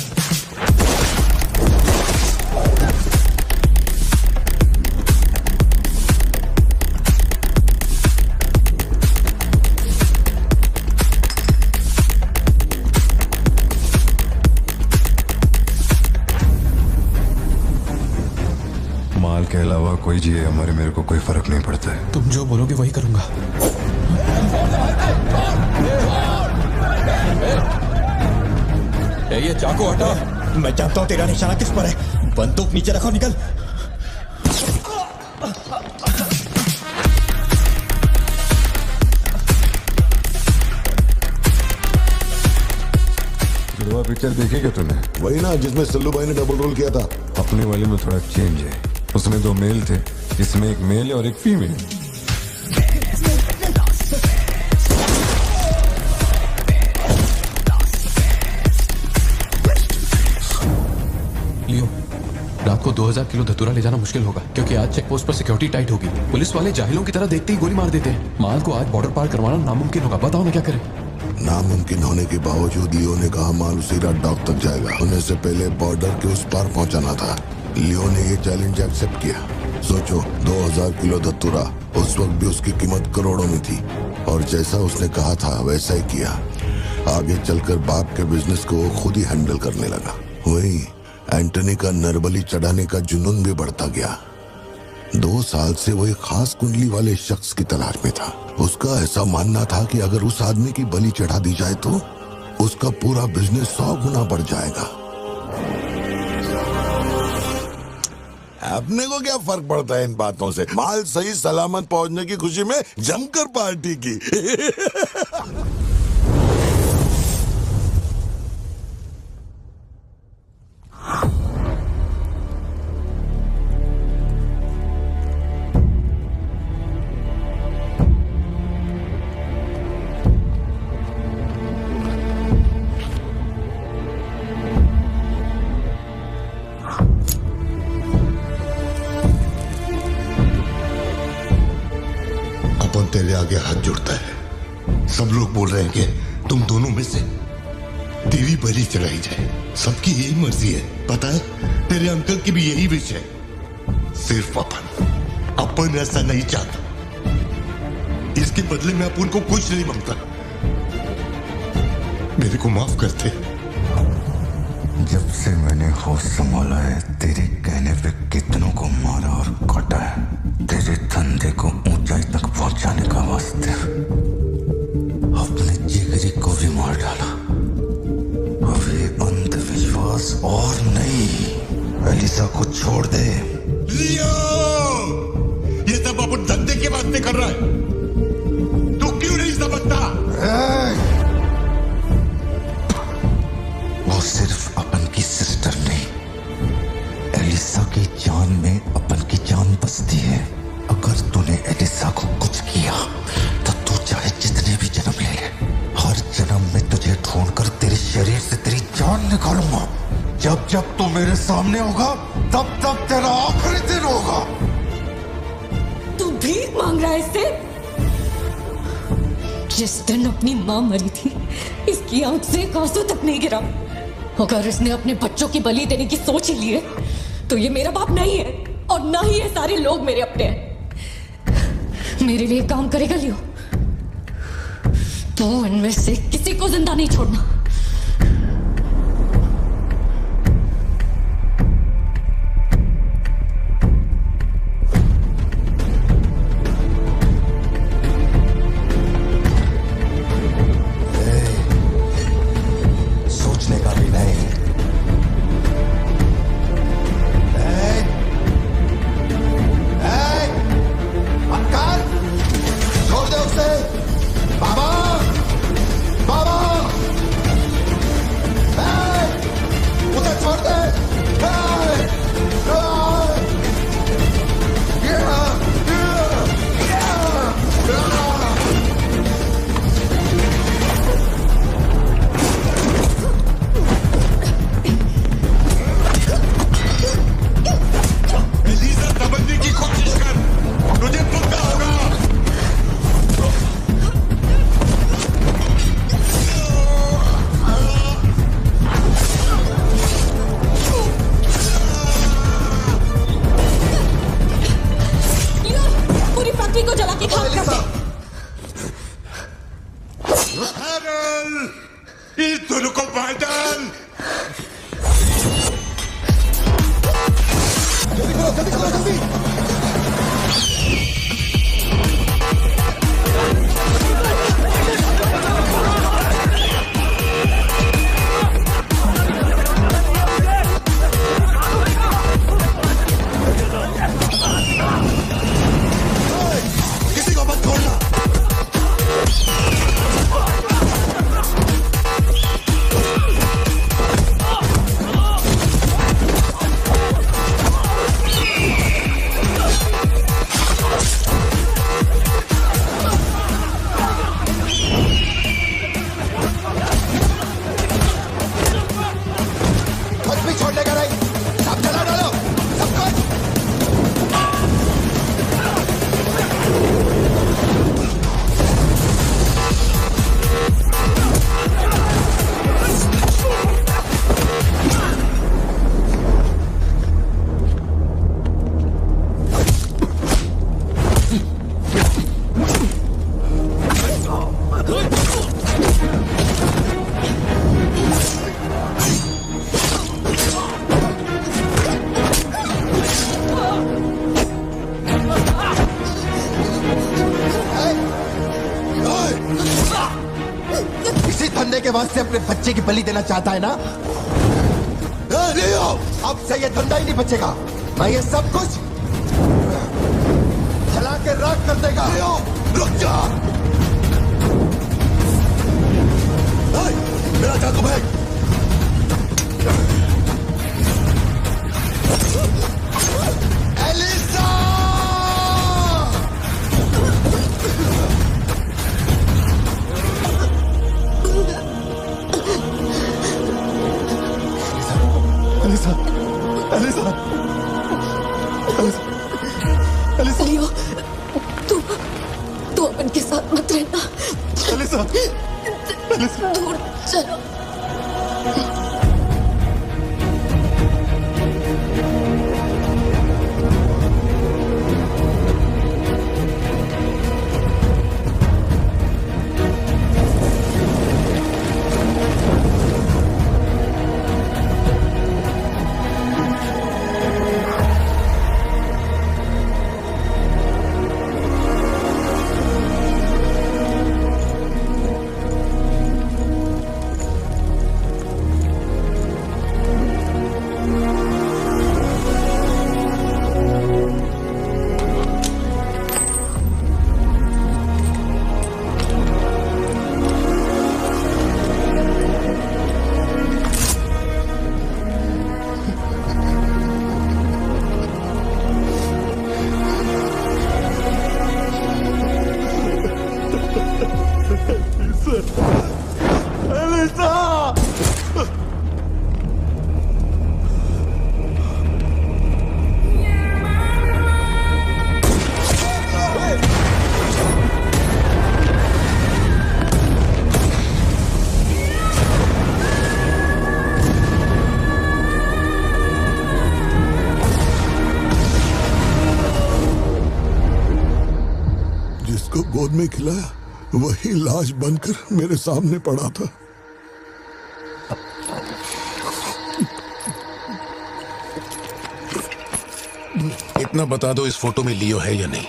माल के अलावा कोई जिए हमारे, मेरे को कोई फर्क नहीं पड़ता है। तुम जो बोलोगे वही करूंगा। ये चाकू हटा। मैं जानता हूं तेरा निशाना किस पर है। बंदूक नीचे रखो, निकल। जुड़वा पिक्चर देखी क्या तूने? वही ना जिसमें सल्लू भाई ने डबल रोल किया था। अपने वाले में थोड़ा चेंज है, उसमें 2 मेल थे, इसमें एक मेल है और एक फीमेल। लियो, रात को 2000 किलो धतूरा ले जाना मुश्किल होगा क्योंकि आज चेक पोस्ट पर सिक्योरिटी टाइट होगी। पुलिस वाले जाहिलों की तरह देखते ही गोली मार देते हैं। माल को आज बॉर्डर पार करवाना नामुमकिन होगा। बताओ ना क्या करें? नामुमकिन होने के बावजूद लियो ने कहा माल उसी रात डॉक तक जाएगा। होने से पहले बॉर्डर के उस पार पहुंचाना था। लियो ने ये चैलेंज एक्सेप्ट किया। सोचो, 2000 किलो धतूरा, उस वक्त भी उसकी कीमत करोड़ों में थी और जैसा उसने कहा था वैसा ही किया। आगे चलकर बाप के बिजनेस को वो खुद ही हैंडल करने लगा। वही एंटनी का नरबली चढ़ाने का जुनून भी बढ़ता गया। 2 साल से वो एक खास कुंडली वाले शख्स की तलाश में था। उसका ऐसा मानना था कि अगर उस आदमी की बलि चढ़ा दी जाए तो उसका पूरा बिजनेस 100 गुना बढ़ जाएगा। अपने को क्या फर्क पड़ता है इन बातों से? माल सही सलामत पहुंचने की खुशी में जमकर पार्टी की। तेरे आगे हाथ जोड़ता है। सब लोग बोल रहे हैं कि तुम दोनों में से तेरी बलि चढ़ाई जाए। सबकी यही मर्जी है, पता है? तेरे अंकल की भी यही विश है। सिर्फ अपन ऐसा नहीं चाहता। इसके बदले में अपन को कुछ नहीं मांगता। मेरे को माफ करते। जब से मैंने होश संभाला है, तेरे कहने पे कितनों को मारा और काटा है। तेरे धंधे को ऊंचाई तक पहुंचाने का वास्ते अपने जिगरी को भी मार डाला। अब ये अंधविश्वास और नहीं। एलिसा को छोड़ दे। लियो, ये सब अपन धंधे के वास्ते कर रहा है। तू क्यों नहीं समझता? वो सिर्फ अपन की सिस्टर नहीं, एलिसा की जान में अपन की जान बसती है। अगर तूने एलिसा को कुछ किया तो तू चाहे जितने भी जन्म ले ले, हर जन्म में तुझे ढूंढकर तेरे शरीर से तेरी जान निकालूंगा। जब जब तू मेरे सामने होगा तब तब तेरा आखिरी दिन होगा। तू भीख मांग रहा है इससे? जिस दिन अपनी माँ मरी थी, इसकी आंख से एक आंसू तक नहीं गिरा। अगर इसने अपने बच्चों की बलि देने की सोच ही ली है तो ये मेरा बाप नहीं है और ना ही ये सारे लोग मेरे अपने हैं। मेरे लिए काम करेगा लियो तो इनमें से किसी को जिंदा नहीं छोड़ना। बिल्कुल पाल्टन। जल्दी करो, जल्दी करो, जल्दी। किसी को मत छोड़ना। कुछ भी छोड़ने का नहीं, सब जला डालो, सब कुछ। इसी धंधे के वास्ते अपने बच्चे की बलि देना चाहता है ना? लियो, अब से ये धंधा ही नहीं बचेगा। मैं ये सब कुछ जला के राख कर देगा। लियो, रुक जा। मेरा चाकू फेंक। Elisa! Elisa, Elisa, Elisa, Elisa. Leo, तू अपन के साथ मत रहना। Elisa, Elisa. दूर चलो। जिसको गोद में खिलाया वही लाश बनकर मेरे सामने पड़ा था। इतना बता दो, इस फोटो में लियो है या नहीं?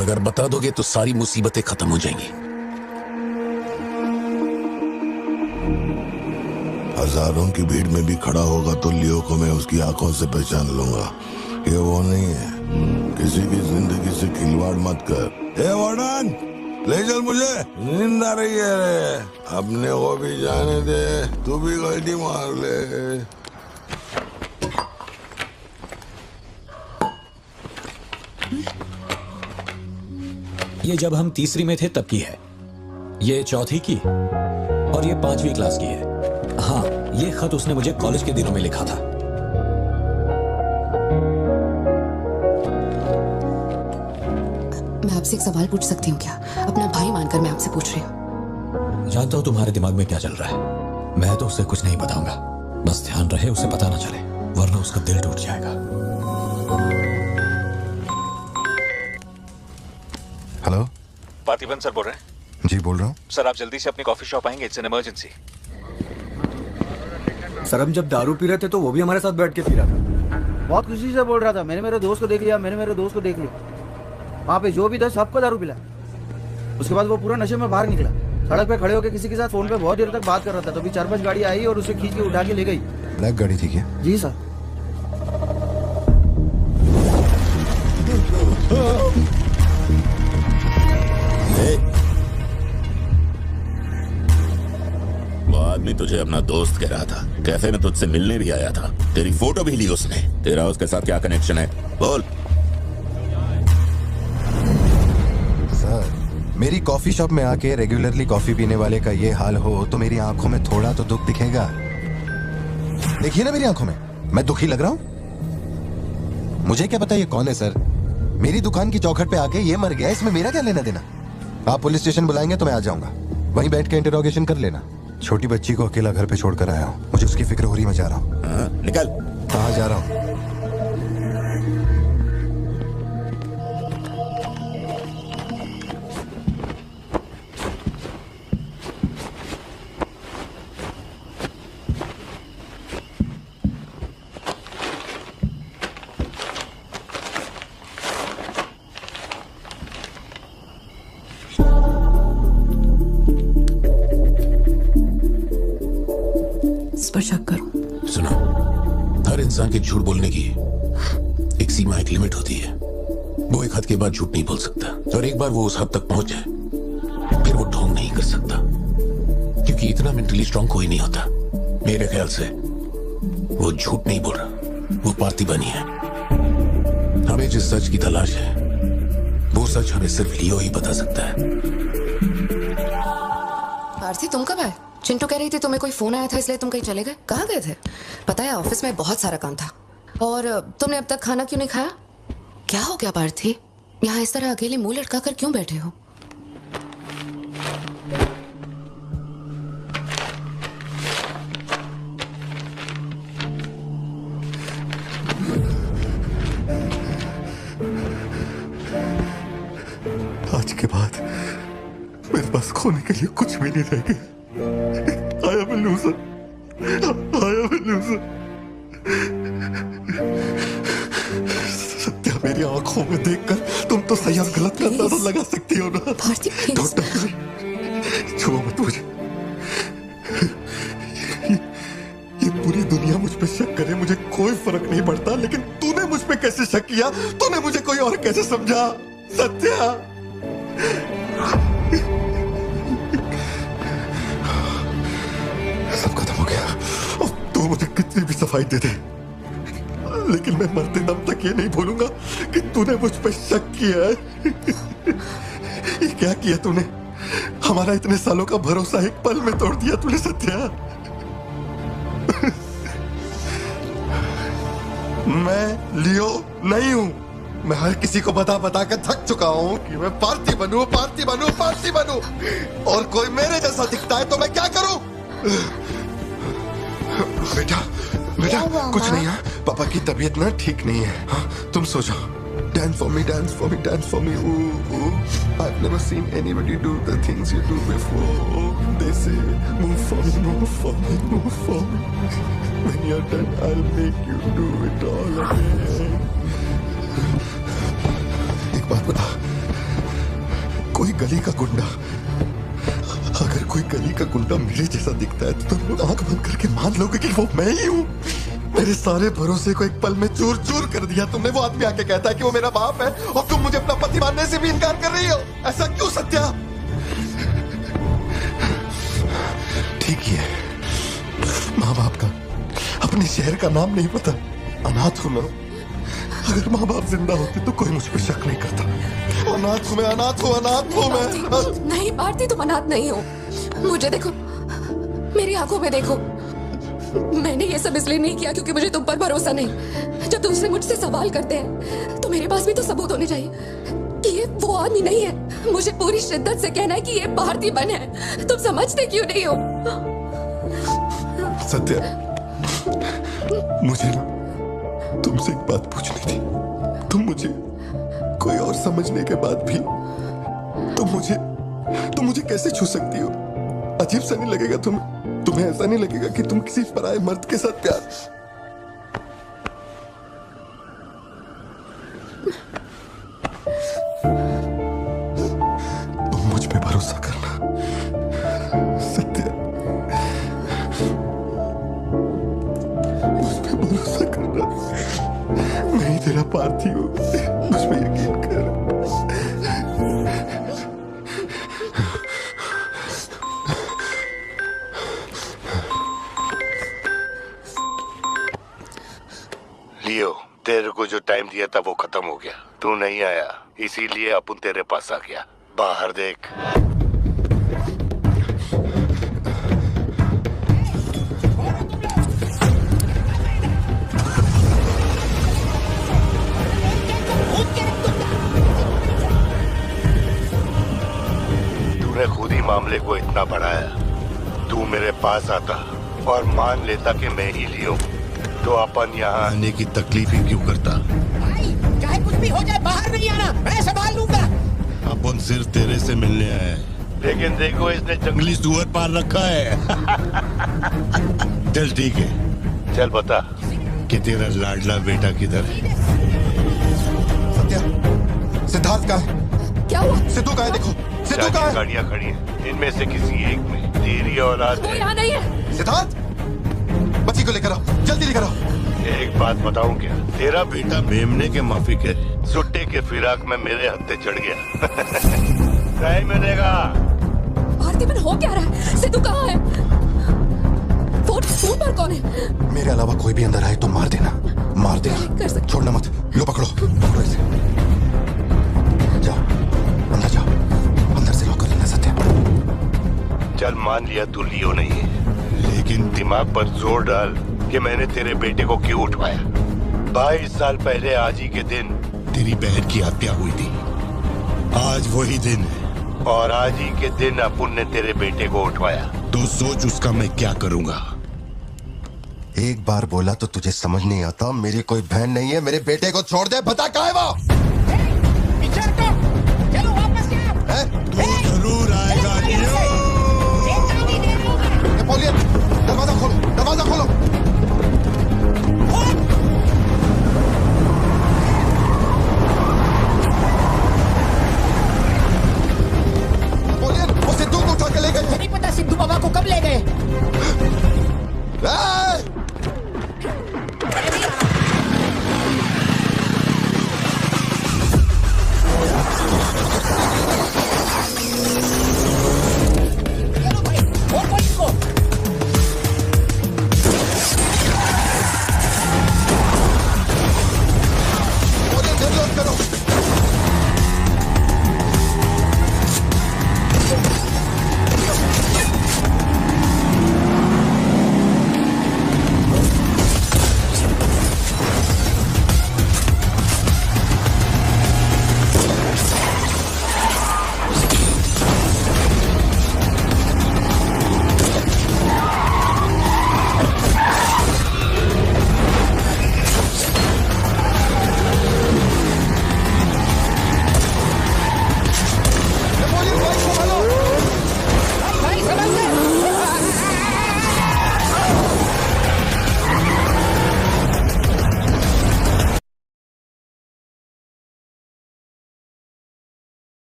अगर बता दोगे तो सारी मुसीबतें खत्म हो जाएंगी। हजारों की भीड़ में भी खड़ा होगा तो लियो को मैं उसकी आंखों से पहचान लूंगा। ये वो नहीं है। किसी की जिंदगी से खिलवाड़ मत कर। ए वार्डन, ले चल मुझे, नींद आ रही है रे। अपने को भी जाने दे, तू भी गलती मार ले। ये जब हम तीसरी में थे तब की है, ये चौथी की और ये 5वीं क्लास की है। हाँ, ये खत उसने मुझे कॉलेज के दिनों में लिखा था। मैं आपसे एक सवाल पूछ सकती हूँ क्या? अपना भाई मानकर मैं आपसे पूछ रही हूँ। जानता हूँ तुम्हारे दिमाग में क्या चल रहा है। मैं तो उसे कुछ नहीं बताऊंगा, बस ध्यान रहे उसे पता ना चले, वरना उसका दिल टूट जाएगा। हेलो, पार्थिबन सर बोल रहे हैं? जी बोल रहा हूँ। सर आप जल्दी से अपनी कॉफी शॉप आएंगे, इट्स एन इमरजेंसी। सर हम जब दारू पी रहे थे तो वो भी हमारे साथ बैठ के पी रहा था, बहुत खुशी से बोल रहा था मैंने मेरे दोस्त को देख लिया, मैंने मेरे दोस्त को देख लिया। वहाँ पे जो भी था सबको दारू पिला। उसके बाद वो पूरा नशे में बाहर निकला, सड़क पे खड़े होकर किसी के साथ फोन पे बहुत देर तक बात कर रहा था। तभी 4-5 गाड़ी आई और उसे खींच के उठा के ले गई। ब्लैक गाड़ी थी क्या? जी सर। वो आदमी तुझे अपना दोस्त कह रहा था, कैफे में तुझसे मिलने भी आया था, तेरी फोटो भी ली उसने। तेरा उसके साथ क्या कनेक्शन है बोल। सर मेरी कॉफी शॉप में आके रेगुलरली कॉफी पीने वाले का ये हाल हो तो मेरी आंखों में थोड़ा तो दुख दिखेगा। देखिए ना मेरी आंखों में, मैं दुखी लग रहा हूं? मुझे क्या पता ये कौन है सर? मेरी दुकान की चौखट पे आके ये मर गया, इसमें मेरा क्या लेना देना? आप पुलिस स्टेशन बुलाएंगे तो मैं आ जाऊंगा, वहीं बैठ के इंटरोगेशन कर लेना। छोटी बच्ची को अकेला घर पे छोड़कर आया हूँ, मुझे उसकी फिक्र हो रही, मैं जा रहा हूँ। निकल। कहाँ जा रहा हूँ? इस पर शक करो। सुनो, हर इंसान के झूठ बोलने की एक सीमा, एक लिमिट होती है। वो एक हद के बाद झूठ नहीं बोल सकता, और एक बार वो उस हद तक पहुंच जाए फिर वो ढोंग नहीं कर सकता, क्योंकि इतना मेंटली स्ट्रांग कोई नहीं होता। मेरे ख्याल से वो झूठ नहीं बोल रहा, वो पार्थिबनी है। हमें जिस सच की तलाश है वो सच हमें सिर्फ लियो ही बता सकता है। आरती तुम कब आए? चिंटू कह रही थी तुम्हें कोई फोन आया था इसलिए तुम कहीं चले गए। कहाँ गए थे? पता है ऑफिस में बहुत सारा काम था। और तुमने अब तक खाना क्यों नहीं खाया? क्या हो गया पार्थी? यहाँ इस तरह अकेले मुंह लटका कर क्यों बैठे हो? आज के बाद मेरे पास खोने के लिए कुछ भी नहीं रह गया। I am a loser. I am a loser. Satya, मेरी आंखों में देखकर तुम तो सही और गलत का अंदाजा लगा सकती हो ना। Don't touch me. छुओ मत मुझे। ये पूरी दुनिया मुझ पे शक करे, मुझे कोई फर्क नहीं पड़ता, लेकिन तूने मुझ पे कैसे शक किया? तूने मुझे कोई और कैसे समझा? सत्या, सब खत्म हो गया। अब तू मुझे कितनी भी सफाई दे दे, लेकिन मैं मरते दम तक ये नहीं भूलूंगा कि तूने मुझ पे शक किया है। ये क्या किया तूने? हमारा इतने सालों का भरोसा एक पल में तोड़ दिया तूने सत्या। मैं लियो नहीं हूं। मैं हर किसी को बता बता कर थक चुका हूं कि मैं पार्टी बनूं, पार्टी बनूं, पार्टी बनूं, और कोई मेरे जैसा दिखता है तो मैं क्या करूं? बेटा बेटा कुछ नहीं है, पापा की तबीयत ना ठीक नहीं है। हाँ, तुम सो जाओ। Dance for me, dance for me, dance for me. Ooh, ooh. I've never seen anybody do the things you do before. They say, move for me, move for me, move for me. When you're done, I'll make you do it all again. एक बात बता, कोई गली का गुंडा, अगर कोई गली का गुंडा मेरे जैसा दिखता है तो तुम आंख बंद करके मान लोगे कि वो मैं ही हूँ। मेरे सारे भरोसे को एक पल में चूर चूर कर दिया तुमने। वो आदमी आके कहता है कि वो मेरा बाप है और तुम मुझे अपना पति मानने से भी इनकार कर रही हो। ऐसा क्यों सत्या? ठीक ही है, माँ बाप का अपने शहर का नाम नहीं पता, अनाथ हूं मैं। अगर माँ बाप जिंदा होते तो कोई मुझ पर शक नहीं करता। अनाथ हूं मैं, अनाथ हूं, अनाथ हूं मैं। नहीं भारती, तुम अनाथ नहीं हो। मुझे देखो, मेरी आंखों में देखो। मैंने ये सब इसलिए नहीं किया क्योंकि मुझे तुम पर भरोसा नहीं। जब दूसरे मुझसे सवाल करते हैं तो मेरे पास भी तो सबूत होने चाहिए कि ये वो आदमी नहीं है। मुझे पूरी शिद्दत से कहना है कि ये पार्थिबन है। तुम समझते क्यों नहीं हो? सत्या, मुझे ना तुमसे एक बात पूछनी थी। तुम मुझे कोई और समझने के बाद भी तुम मुझे तुम मुझे कैसे छू सकती हो? अजीब सा नहीं लगेगा तुम्हें ऐसा नहीं लगेगा कि तुम किसी पराये मर्द के साथ प्यार? तुम मुझ पे भरोसा करना सत्या, मुझ पे भरोसा करना। मैं ही तेरा पार्थी हूँ, मुझ पे यकीन कर। लियो, तेरे को जो टाइम दिया था वो खत्म हो गया। तू नहीं आया, इसीलिए अपन तेरे पास आ गया। बाहर देख। तूने खुद ही मामले को इतना बढ़ाया। तू मेरे पास आता और मान लेता कि मैं ही लियो, तो अपन यहाँ आने की तकलीफ ही क्यों करता? चाहे कुछ भी हो जाए, बाहर नहीं आना, मैं संभाल लूंगा। अपन सिर्फ तेरे से मिलने आए, लेकिन देखो इसने जंगली सुअर पाल रखा है। चल ठीक है, चल बता कि तेरा लाडला बेटा किधर है? सत्या, सिद्धार्थ कहाँ है? क्या हुआ? सिद्धू कहाँ है? देखो सिद्धू कहाँ है? गाड़ियाँ खड़ी हैं, इनमें से किसी एक में तेरी औलाद वो यहाँ नहीं है। सिद्धार्थ, बच्ची को लेकर आओ, जल्दी लेकर आओ। एक बात बताऊं क्या? तेरा बेटा मेमने के माफिक है, सुट्टे के फिराक में मेरे हत्थे चढ़ गया। नहीं मिलेगा। पार्थिबन हो क्या रहा है? सिद्धू कहाँ है? फोन पर कौन है? मेरे अलावा कोई भी अंदर आए तो मार देना, मार देना, छोड़ना मत। लो पकड़ो, पकड़ो इसे। जाओ अंदर जाओ, अंदर से लॉक कर लेना सत्या। चल मान लिया तू लियो नहीं है, लेकिन दिमाग पर जोर डाल कि मैंने तेरे बेटे को क्यों उठवाया। 22 साल पहले आज ही के दिन तेरी बहन की हत्या हुई थी। आज वही दिन है और आज ही के दिन अपुन ने तेरे बेटे को उठवाया। तो सोच उसका मैं क्या करूंगा। एक बार बोला तो तुझे समझ नहीं आता? मेरी कोई बहन नहीं है, मेरे बेटे को छोड़ दे। बता कहाँ है वो? चलो वापस जाओ। तू जरूर आएगा लियो। नेपोलियन, दरवाजा खोलो, दरवाजा खोलो। नेपोलियन, वो सिद्धू को उठा के ले गए। नहीं पता सिद्धू बाबा को कब ले गए।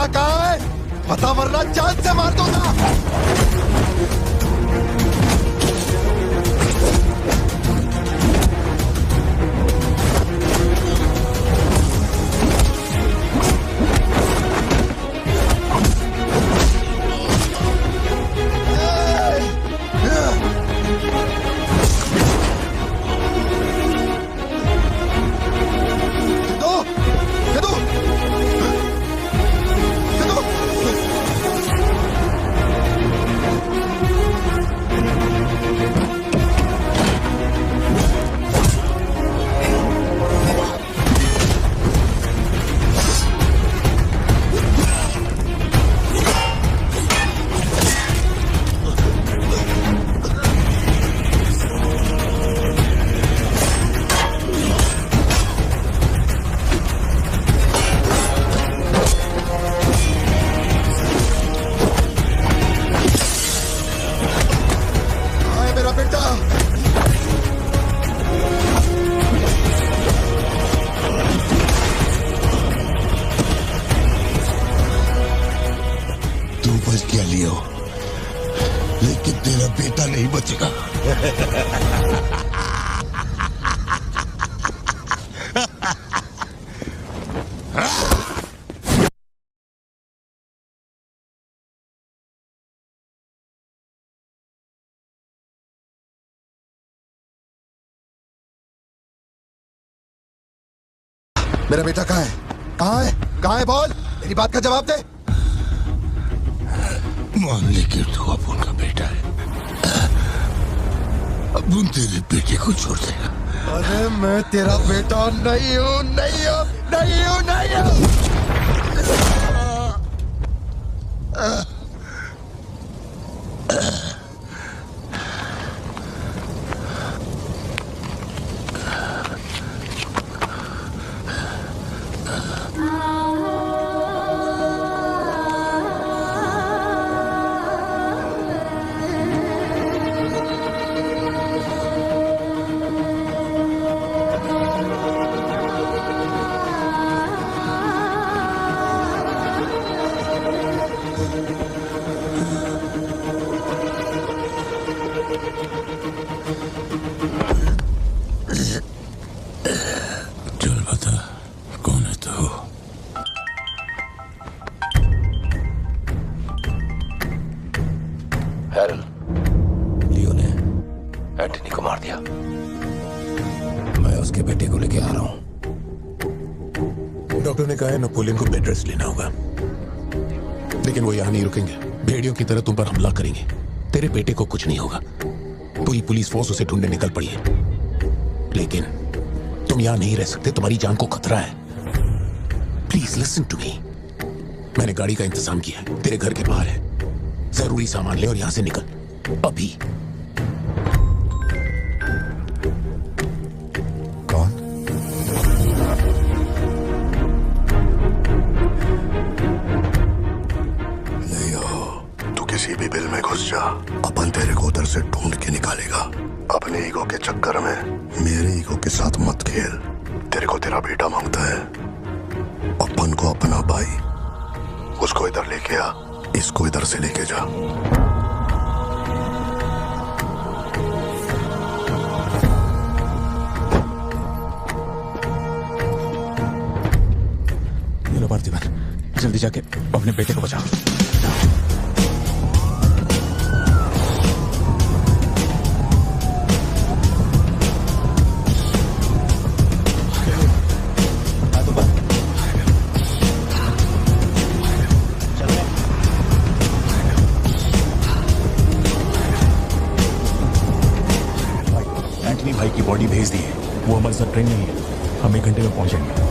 कहाँ है? पता वरना जान से मार दूंगा। मेरा बेटा कहाँ है? कहाँ है? कहाँ है? बोल, मेरी बात का जवाब दे। मान ले कि तू अब उनका बेटा है, अब उन तेरे बेटे को छोड़ देगा। अरे मैं तेरा बेटा नहीं हूँ, नहीं हूँ, नहीं हूँ, नहीं हूँ। चल बता, कौन है तू? हैरल, लियो ने एंटनी को मार दिया। मैं उसके बेटे को लेके आ रहा हूं। डॉक्टर ने कहा है नेपोलियन को बेड रेस्ट लेना होगा, लेकिन वो यहां नहीं रुकेंगे। भेड़ियों की तरह तुम पर हमला करेंगे। तेरे बेटे को कुछ नहीं होगा। पूरी पुलिस फोर्स उसे ढूंढने निकल पड़ी है, लेकिन तुम यहां नहीं रह सकते। तुम्हारी जान को खतरा है। Please listen to me. मैंने गाड़ी का इंतजाम किया है, तेरे घर के बाहर है। जरूरी सामान ले और यहां से निकल अभी। किसी भी बिल में घुस जा, अपन तेरे को उधर से ढूंढ के निकालेगा। अपने ईगो के चक्कर में मेरे ईगो के साथ मत खेल। तेरे को तेरा बेटा मांगता है, अपन को अपना भाई। उसको इधर लेके आ, इसको इधर से लेके जा। ये लो पार्थिवन, जल्दी जाके अपने बेटे को बचाओ। भाई की बॉडी भेज दी है। वो हमारे साथ ट्रेन नहीं है। हम 1 घंटे में पहुंचेंगे।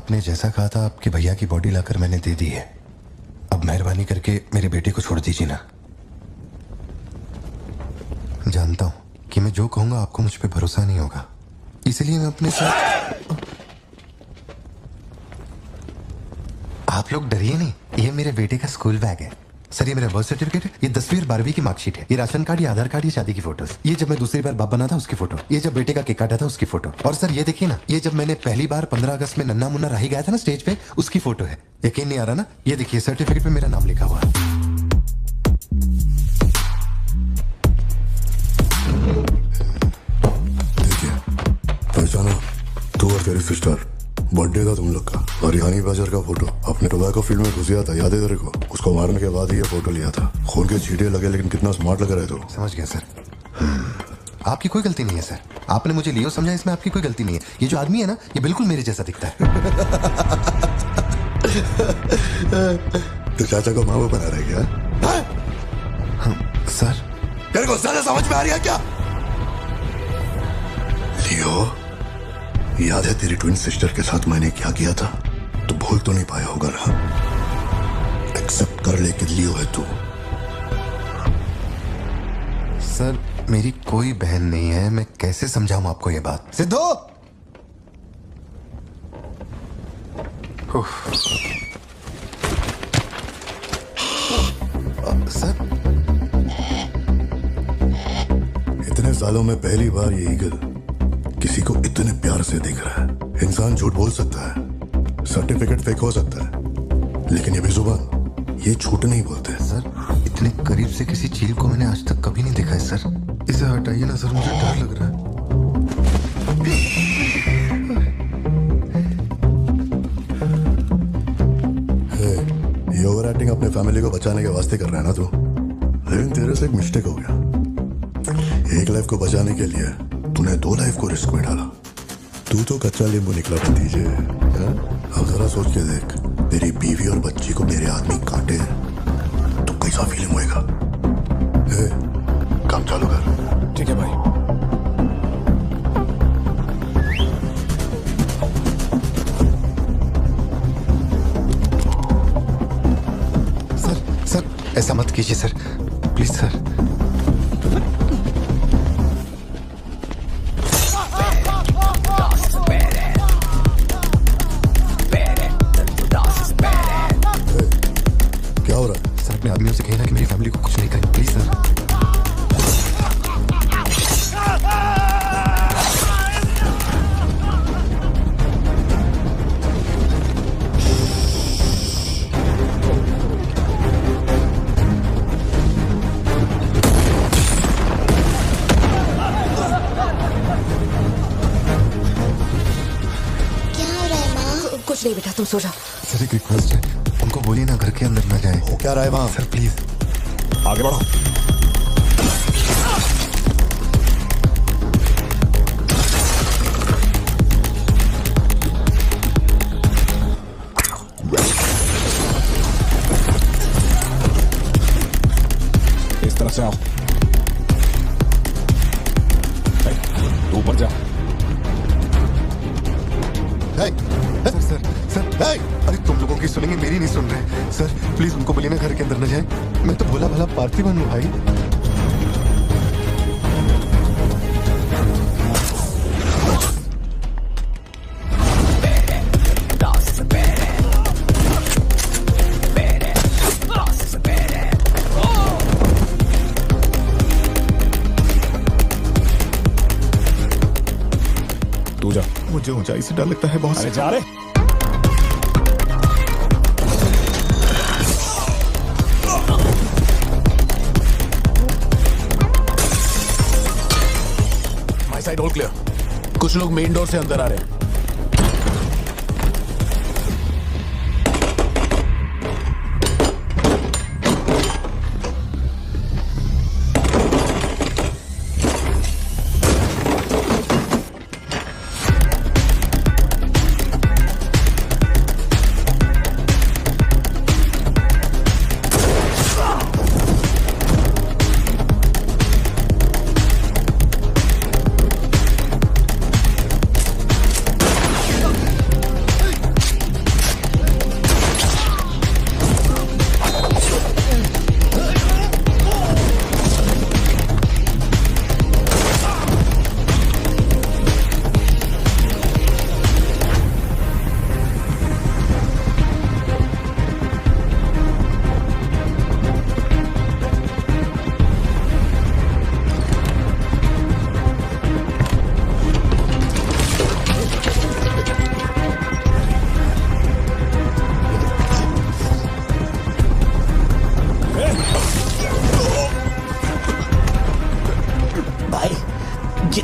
आपने जैसा कहा था आपके भैया की बॉडी लाकर मैंने दे दी है। अब मेहरबानी करके मेरे बेटे को छोड़ दीजिए ना। जानता हूं कि मैं जो कहूंगा आपको मुझ पे भरोसा नहीं होगा, इसलिए मैं अपने साथ। आप लोग डरिए नहीं, ये मेरे बेटे का स्कूल बैग है। सर ये मेरा बर्थ सर्टिफिकेट है, ये 10वीं और 12वीं की मार्कशीट है, ये राशन कार्ड, ये आधार कार्ड, ये शादी की फोटोज, ये जब मैं दूसरी बार बाप बना था उसकी फोटो, ये जब बेटे का केक काटा था उसकी फोटो, और सर ये देखिए ना, ये जब मैंने पहली बार 15 अगस्त में नन्ना मुन्ना राही गाया था ना स्टेज पे, उसकी फोटो है। यकीन नहीं आ रहा ना? ये देखिए सर्टिफिकेट पे मेरा नाम लिखा हुआ है। पहचानो, तू और तेरी सिस्टर, बर्थडे था तुम लोग का, और रिहानी बाजार का फोटो अपने टोबैको फील्ड में घुस गया था, याद है तेरे को? उसको मारने के बाद ही ये फोटो लिया था। खून के छींटे लगे लेकिन कितना स्मार्ट लग रहे थे। समझ गया सर। आपकी कोई गलती नहीं है सर, आपने मुझे लियो समझा, इसमें आपकी कोई गलती नहीं है। ये जो आदमी है ना, ये बिल्कुल मेरे जैसा दिखता है। तो चाचा को माँ बना रहे क्या? सर तेरे को ज्यादा समझ में आ रही है क्या? लियो, याद है तेरी ट्विन सिस्टर के साथ मैंने क्या किया था? तू भूल तो नहीं पाया होगा ना? एक्सेप्ट कर ले कि लियो है तू। सर मेरी कोई बहन नहीं है, मैं कैसे समझाऊं आपको ये बात? सिद्धू! सर इतने सालों में पहली बार ये ईगल किसी को इतने प्यार से देख रहा है। इंसान झूठ बोल सकता है, सर्टिफिकेट फेक हो सकता है, लेकिन ये बेजुबान, ये झूठ नहीं बोलते। सर इतने करीब से किसी चील को मैंने आज तक कभी नहीं देखा है सर। इसे हटाइए ना सर, मुझे डर लग रहा है। ये ओवर एक्टिंग अपने फैमिली को बचाने के वास्ते कर रहा है ना तू, लेकिन तेरे से एक मिस्टेक हो गया। एक लाइफ को बचाने के लिए तूने 2 लाइफ को रिस्क में डाला। तू तो कच्चा नींबू निकला भतीजे। अब जरा सोच के देख, तेरी बीवी और बच्ची को मेरे आदमी काटे तो कैसा फीलिंग होएगा? काम चालू कर। ठीक है भाई। सर ऐसा मत कीजिए सर, प्लीज सर। क्या हो रहा है? सर अपने आदमियों से कहना कि मेरी फैमिली को कुछ नहीं करें, प्लीज सर। कुछ नहीं बेटा, तुम सो जाओ। सर एक रिक्वेस्ट है, उनको बोलिए ना घर के अंदर ना जाए। हो क्या रहा है वहां? सर प्लीज आगे बढ़ो। इस तरफ से आओ। तू ऊपर जा। सर सर सर अरे तुम लोगों की सुनेंगे, मेरी नहीं सुन रहे। सर प्लीज उनको बोलिए ना घर के अंदर न जाए। मैं तो भोला भला पार्थिवन हूँ भाई। तू जा। मुझे ऊंचाई से डर लगता है बहुत। अरे जा रे। Side all clear. कुछ लोग मेन डोर से अंदर आ रहे हैं।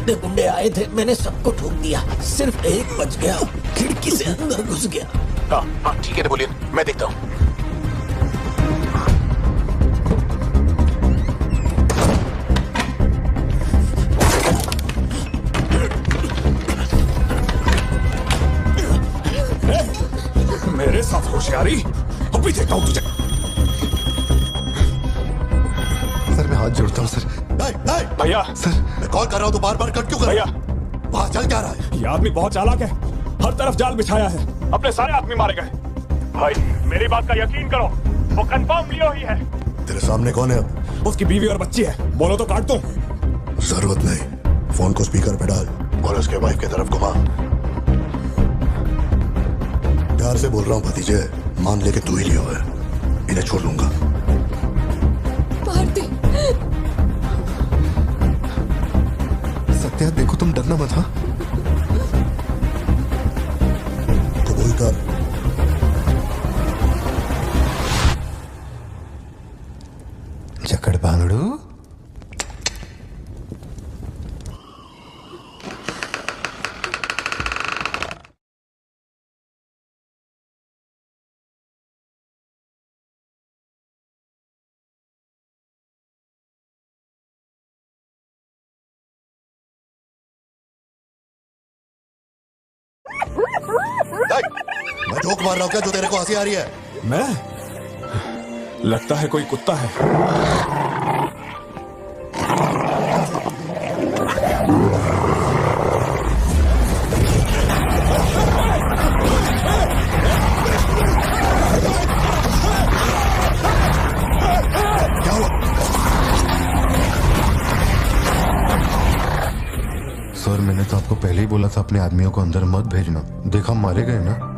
जितने गुंडे आए थे मैंने सबको ठोक दिया, सिर्फ एक बच गया, खिड़की से अंदर घुस गया। हाँ ठीक है नेपोलियन, मैं देखता हूँ। मेरे साथ होशियारी, अभी देखता हूँ तुझे। सर मैं हाथ जोड़ता हूँ सर। भैया सर मैं कॉल कर रहा हूँ तो बार बार कट क्यों कर भैया वहां चल क्या रहा है? ये आदमी बहुत चालाक है, हर तरफ जाल बिछाया है, अपने सारे आदमी मारे गए। भाई मेरी बात का यकीन करो, वो कंफर्म लियो ही है। तेरे सामने कौन है अब? उसकी बीवी और बच्ची है, बोलो तो काट दूं। जरूरत नहीं, फोन को स्पीकर पे डाल और उसके वाइफ की तरफ घुमा। प्यार से बोल रहा हूँ भतीजे, मान ले कि तू ही लियो है, इन्हें छोड़ दूंगा। भारती सत्या देखो तुम डरना मत। हाँ तो वही कर। जकड़ बांगड़ू मैं जोक मार रहा हूँ क्या जो तेरे को हंसी आ रही है? मैं लगता है कोई कुत्ता है। क्या हुआ? सर मैंने तो आपको पहले ही बोला था अपने आदमियों को अंदर मत भेजना। देखा मारे गए ना।